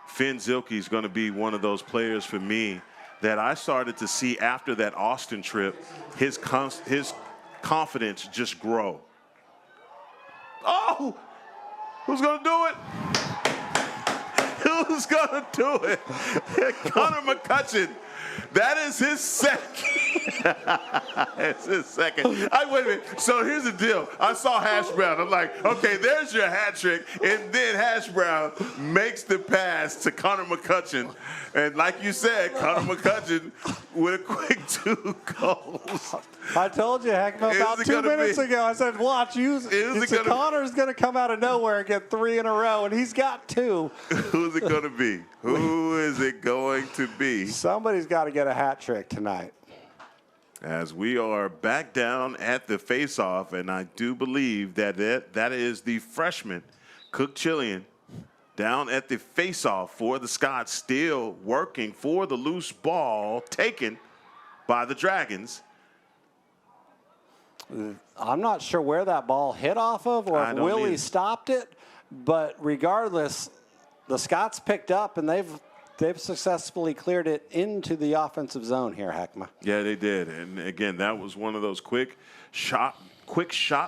Finn Zelke is going to be one of those players for me that I started to see after that Austin trip, his confidence just grow. Oh, who's going to do it? Who's going to do it? Connor McCutcheon. That is his second. It's his second. Wait a minute. So here's the deal. I saw Hash Brown. I'm like, okay, there's your hat trick. And then Hash Brown makes the pass to Connor McCutcheon. And like you said, Connor McCutcheon with a quick 2 goals. I told you, Heckma, about 2 minutes ago. I said, watch, Connor's going to come out of nowhere and get 3 in a row, and he's got 2. Who's it going to be? Who is it going to be? Somebody's got to get a hat trick tonight. As we are back down at the face-off, and I do believe that is the freshman, Cook Chillian, down at the face-off for the Scots, still working for the loose ball taken by the Dragons. I'm not sure where that ball hit off of or if Willie stopped it, but regardless, the Scots picked up and they've successfully cleared it into the offensive zone here, Heckma. Yeah, they did. And again, that was one of those quick shot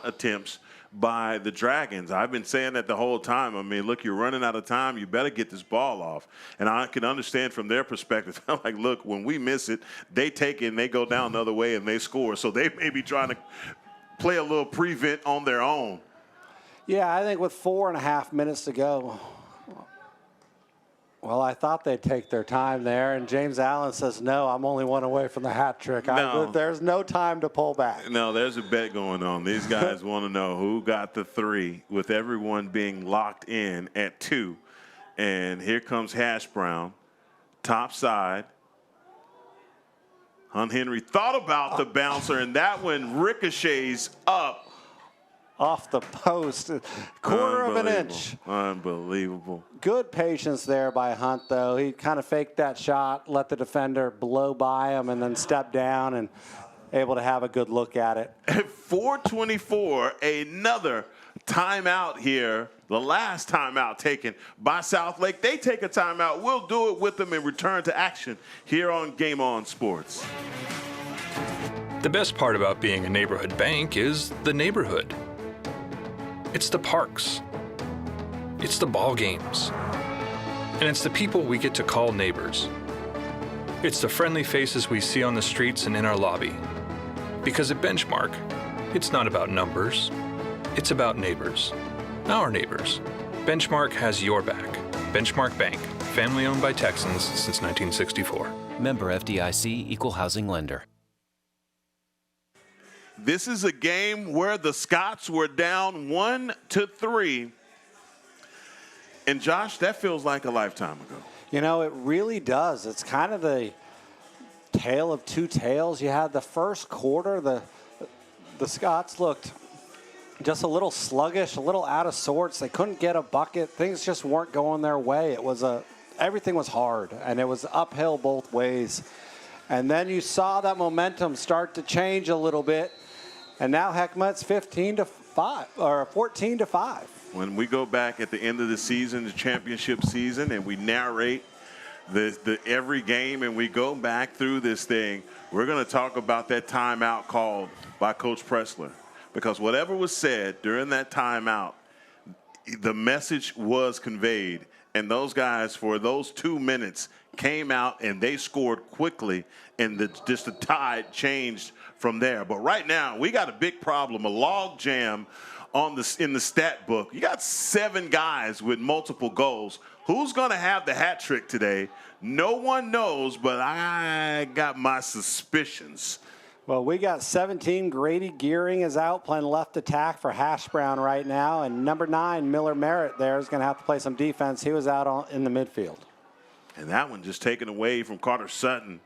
attempts by the Dragons. I've been saying that the whole time. I mean, look, you're running out of time. You better get this ball off. And I can understand from their perspective. I'm like, look, when we miss it, they take it and they go down the other way and they score. So they may be trying to play a little prevent on their own. Yeah, I think with 4.5 minutes to go, well, I thought they'd take their time there, and James Allen says, no, I'm only 1 away from the hat trick. No. There's no time to pull back. No, there's a bet going on. These guys want to know who got the 3, with everyone being locked in at 2. And here comes Hash Brown, top side. Hunt Henry thought about the bouncer, and that one ricochets up. Off the post, quarter of an inch. Unbelievable. Good patience there by Hunt, though. He kind of faked that shot, let the defender blow by him, and then step down. And able to have a good look at it. At 4:24, another timeout here. The last timeout taken by Southlake. They take a timeout. We'll do it with them and return to action here on Game On Sports. The best part about being a neighborhood bank is the neighborhood. It's the parks. It's the ball games. And it's the people we get to call neighbors. It's the friendly faces we see on the streets and in our lobby. Because at Benchmark, it's not about numbers. It's about neighbors. Our neighbors. Benchmark has your back. Benchmark Bank, family owned by Texans since 1964. Member FDIC, Equal Housing Lender. This is a game where the Scots were down 1-3. And Josh, that feels like a lifetime ago. You know, it really does. It's kind of the tale of two tales. You had the first quarter, the Scots looked just a little sluggish, a little out of sorts. They couldn't get a bucket. Things just weren't going their way. Everything was hard, and it was uphill both ways. And then you saw that momentum start to change a little bit. And now, Heckma, it's 15-5 or 14-5. When we go back at the end of the season, the championship season, and we narrate the every game, and we go back through this thing, we're going to talk about that timeout called by Coach Pressler. Because whatever was said during that timeout, the message was conveyed. And those guys, for those 2 minutes, came out and they scored quickly, and just the tide changed from there. But right now, we got a big problem, a log jam in the stat book. You got 7 guys with multiple goals. Who's going to have the hat trick today? No one knows, but I got my suspicions. Well, we got 17. Grady Gearing is out playing left attack for Hash Brown right now. And number 9, Miller Merritt there is going to have to play some defense. He was out in the midfield. And that one just taken away from Carter Sutton.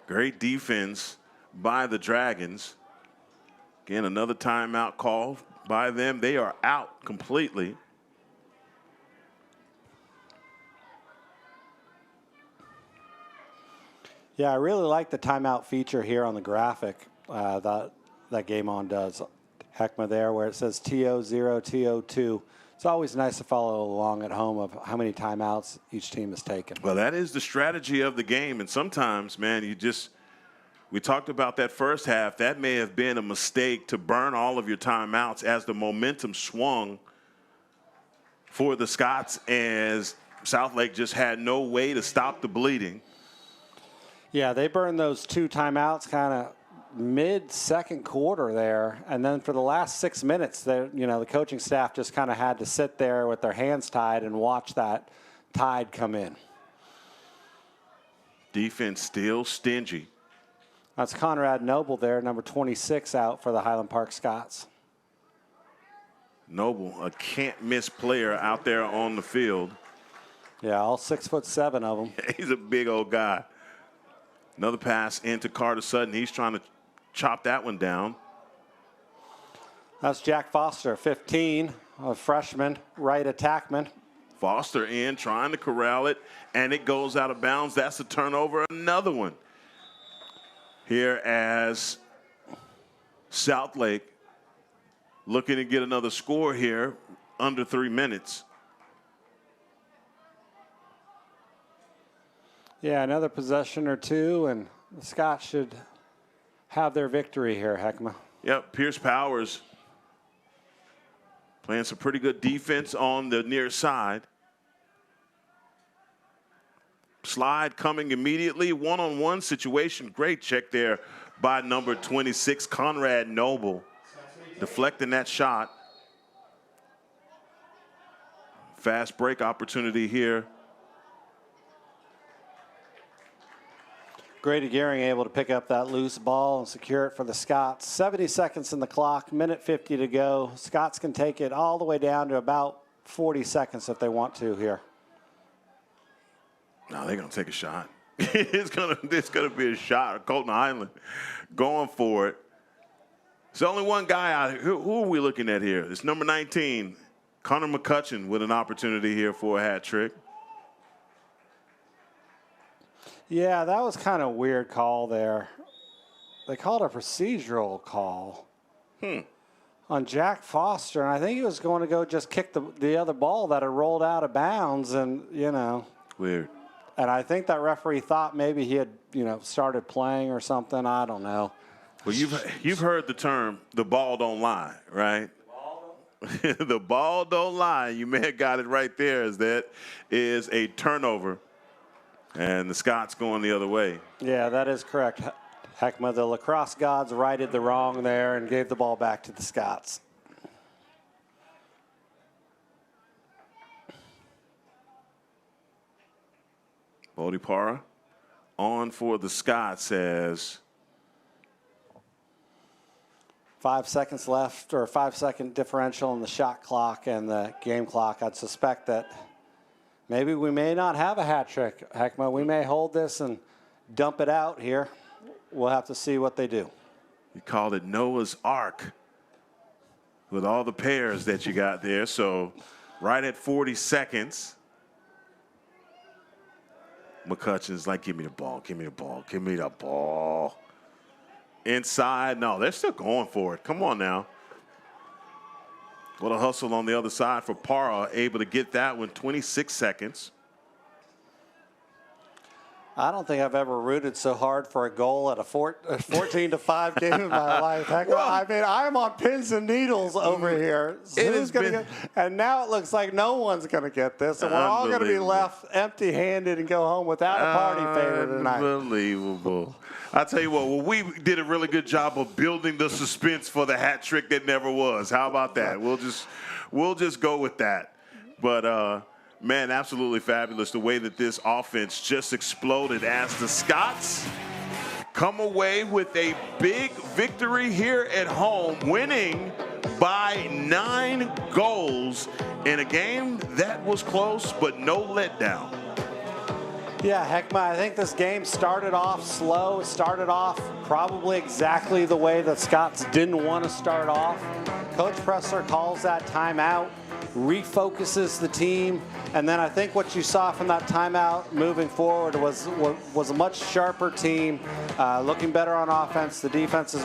Great defense by the Dragons. Again, another timeout call by them. They are out completely. Yeah, I really like the timeout feature here on the graphic that Game On does. Heckma there where it says TO0, TO2. It's always nice to follow along at home of how many timeouts each team has taken. Well, that is the strategy of the game. And sometimes, man, we talked about that first half. That may have been a mistake to burn all of your timeouts as the momentum swung for the Scots, as Southlake just had no way to stop the bleeding. Yeah, they burned those 2 timeouts kind of mid-second quarter there. And then for the last 6 minutes, the coaching staff just kind of had to sit there with their hands tied and watch that tide come in. Defense still stingy. That's Conrad Noble there, number 26 out for the Highland Park Scots. Noble, a can't-miss player out there on the field. Yeah, all 6'7" of them. He's a big old guy. Another pass into Carter Sutton. He's trying to chop that one down. That's Jack Foster, 15, a freshman, right attackman. Foster in, trying to corral it, and it goes out of bounds. That's a turnover, another one. Here as Southlake looking to get another score here, under 3 minutes. Yeah, another possession or two, and the Scots should have their victory here, Heckma. Yep, Pierce Powers playing some pretty good defense on the near side. Slide coming immediately, one-on-one situation. Great check there by number 26, Conrad Noble, deflecting that shot. Fast break opportunity here. Grady Gearing able to pick up that loose ball and secure it for the Scots. 70 seconds in the clock, minute 50 to go. Scots can take it all the way down to about 40 seconds if they want to here. No, they're going to take a shot. It's gonna be a shot. Colton Highlander going for it. There's only one guy out here. Who are we looking at here? It's number 19, Connor McCutcheon, with an opportunity here for a hat trick. Yeah, that was kind of a weird call there. they called a procedural call on Jack Foster, and I think he was going to go just kick the other ball that had rolled out of bounds, and, Weird. And I think that referee thought maybe he had, started playing or something. I don't know. Well, you've heard the term, the ball don't lie, right? The ball don't lie. You may have got it right there, as that is a turnover. And the Scots going the other way. Yeah, that is correct. Heckma, the lacrosse gods righted the wrong there and gave the ball back to the Scots. Bodipara on for the Scots as 5 seconds left, or a 5-second differential in the shot clock and the game clock. I'd suspect that maybe we may not have a hat trick, Heckma. We may hold this and dump it out here. We'll have to see what they do. You called it Noah's Ark with all the pairs that you got there. So right at 40 seconds, McCutcheon's like, give me the ball, give me the ball, give me the ball. Inside, no, they're still going for it. Come on now. What a hustle on the other side for Para, able to get that one, 26 seconds. I don't think I've ever rooted so hard for a goal at a 14-5 game in my life. Heck, well, I mean, I'm on pins and needles over here. Who's gonna get? And now it looks like no one's going to get this, and we're all going to be left empty-handed and go home without a party favor tonight. Unbelievable. I tell you what, well, we did a really good job of building the suspense for the hat trick that never was. How about that? We'll just go with that. But man, absolutely fabulous the way that this offense just exploded as the Scots come away with a big victory here at home, winning by 9 goals in a game that was close, but no letdown. Yeah, Heckma, I think this game started off slow. It started off probably exactly the way the Scots didn't want to start off. Coach Pressler calls that timeout, refocuses the team, and then I think what you saw from that timeout moving forward was a much sharper team, looking better on offense. The defense's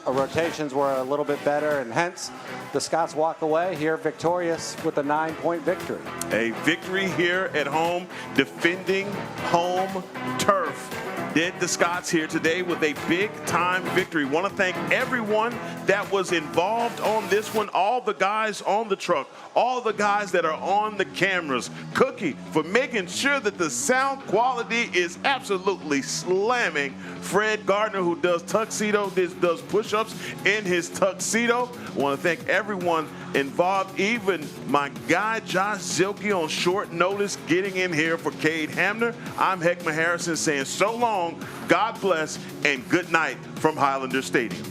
rotations were a little bit better, and hence the Scots walk away here victorious with a 9-point victory. A victory here at home, defending home turf. Did the Scots here today with a big-time victory. Want to thank everyone that was involved on this one, all the guys on the truck, all the guys that are on the cameras, Cookie for making sure that the sound quality is absolutely slamming, Fred Gardner, who does does push-ups in his tuxedo. I want to thank everyone involved, even my guy Josh Zilke on short notice getting in here for Cade Hamner. I'm Heckma Harrison saying so long, God bless, and good night from Highlander Stadium.